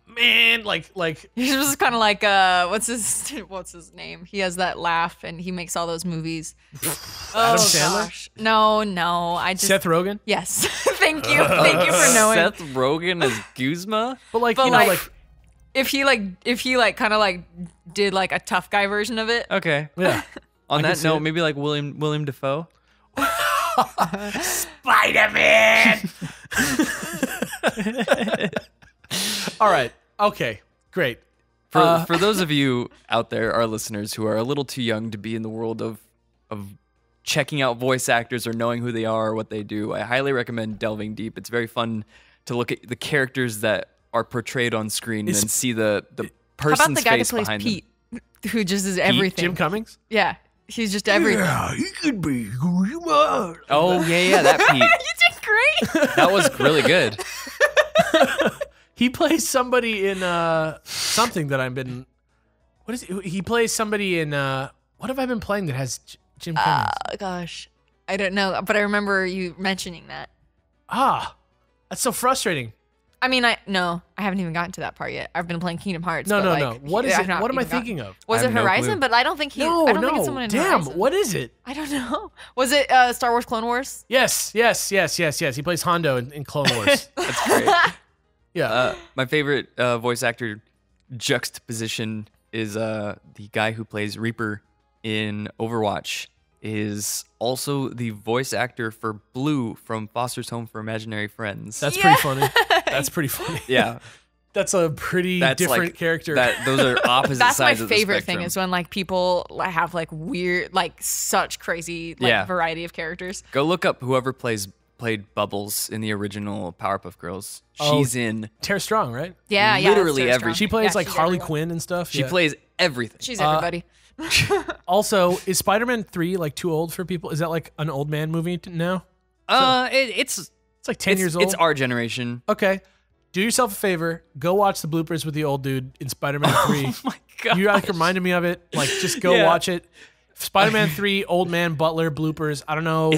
man, like He was kind of like what's his name? He has that laugh, and he makes all those movies. Adam Sandler? Gosh. No, I just Seth Rogen. Yes. Thank you for knowing. Seth Rogen as Guzma? But like But you know like if he kind of like did like a tough guy version of it. Okay. yeah. On I can that see note, it. maybe like William Dafoe. Spider-Man. All right. Okay. Great. For those of you out there, our listeners, who are a little too young to be in the world of checking out voice actors or knowing who they are or what they do, I highly recommend delving deep. It's very fun to look at the characters that are portrayed on screen and then see the How about person's the guy that face plays behind Pete, who just is everything? Jim Cummings. Yeah, he's just everything. he could be who you are. them. Oh yeah, that Pete. You did great. That was really good. He plays somebody in something that I've been. What is it? He plays somebody in what have I been playing that has Jim Cummings? Oh gosh, I don't know, but I remember you mentioning that. That's so frustrating. I mean, I haven't even gotten to that part yet. I've been playing Kingdom Hearts. No. but, like, What is I've it? not What am I even gotten- thinking of? Was I it have no Horizon? clue. But I don't think he. No, I don't think it's someone in Damn, Horizon. what is it? I don't know. Was it Star Wars Clone Wars? Yes. He plays Hondo in Clone Wars. That's great. Yeah. My favorite voice actor juxtaposition is the guy who plays Reaper in Overwatch is also the voice actor for Blue from Foster's Home for Imaginary Friends. That's pretty funny. That's pretty funny. yeah, That's a pretty that's different like, character. Those are opposite That's my sides of the favorite thing spectrum. is when like people have like weird, like such crazy like Yeah. variety of characters. Go look up whoever played Bubbles in the original Powerpuff Girls. Oh, She's in. Tara Strong, right? Yeah, Literally that's every- Sarah She Strong. plays Yeah, like she's Harley everyone. Quinn and stuff. She yeah. plays everything. She's everybody. Also, is Spider-Man 3 like too old for people? Is that like an old man movie now? It's It's like 10 years old. It's our generation. Okay. Do yourself a favor. Go watch the bloopers with the old dude in Spider-Man 3. Oh my god! You like reminded me of it. Like, just go Yeah. watch it. Spider-Man 3, Old Man Butler bloopers. I don't know.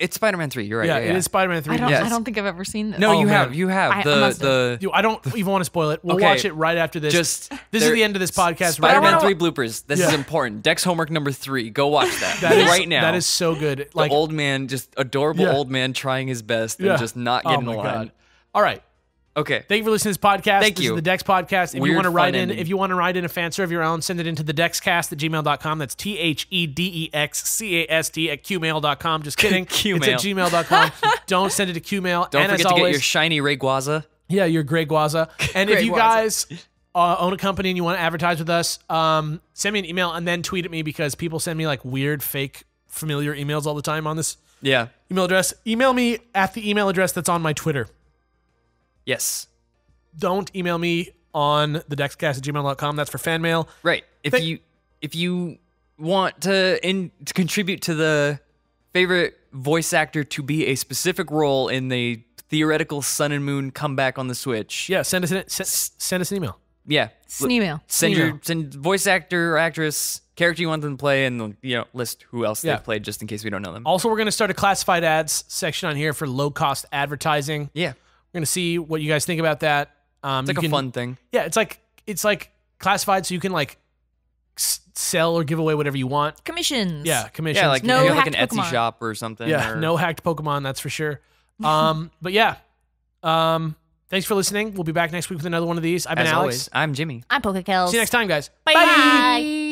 It's Spider-Man 3. You're right. Yeah, Yeah, it is Spider-Man 3. Yes. I don't think I've ever seen this. No, Oh, you man. have. You have I must have. Dude, I don't even want to spoil it. We'll Okay. watch it right after this. Just this is the end of this podcast. Spider-Man right 3 bloopers. This Yeah. is important. Dex homework number 3. Go watch that, That is, right now. That is so good. the old man, just adorable Yeah. old man trying his best Yeah. and just not Oh getting my along. God. All right. Okay. Thank you for listening to this podcast. Thank This you. is the Dex podcast. If Weird, you want to fun write in, ending. if you want to write in a fan serve of your own, send it into the dexcast@gmail.com. That's THEDEXCAST@qmail.com. Just kidding. Qmail. It's at gmail.com. Don't send it to Qmail. Don't and forget as to get always, your shiny Rayquaza. yeah, your Grey Guaza. And if Grey you Guaza. guys own a company and you want to advertise with us, send me an email and then tweet at me because people send me like weird, fake, familiar emails all the time on this Yeah. email address. Email me at the email address that's on my Twitter. Yes. Don't email me on the dexcast@gmail.com. That's for fan mail. Right. If you want to contribute to the favorite voice actor to be a specific role in the theoretical Sun and Moon comeback on the Switch. Yeah, send us an email. Yeah. Sneemail. Send voice actor or actress character you want them to play and list who else Yeah. they've played just in case we don't know them. Also, we're going to start a classified ads section on here for low-cost advertising. Yeah. We're going to see what you guys think about that. It's like a fun thing. Yeah, it's like classified, so you can like sell or give away whatever you want. Commissions. Yeah, commissions. Yeah, like No you have like an hacked Etsy Pokemon. shop or something. yeah, or- no hacked Pokemon, that's for sure. But yeah, Thanks for listening. We'll be back next week with another one of these. I've been As Alex. always, I'm Jimmy. I'm Kellz. See you next time, guys. Bye.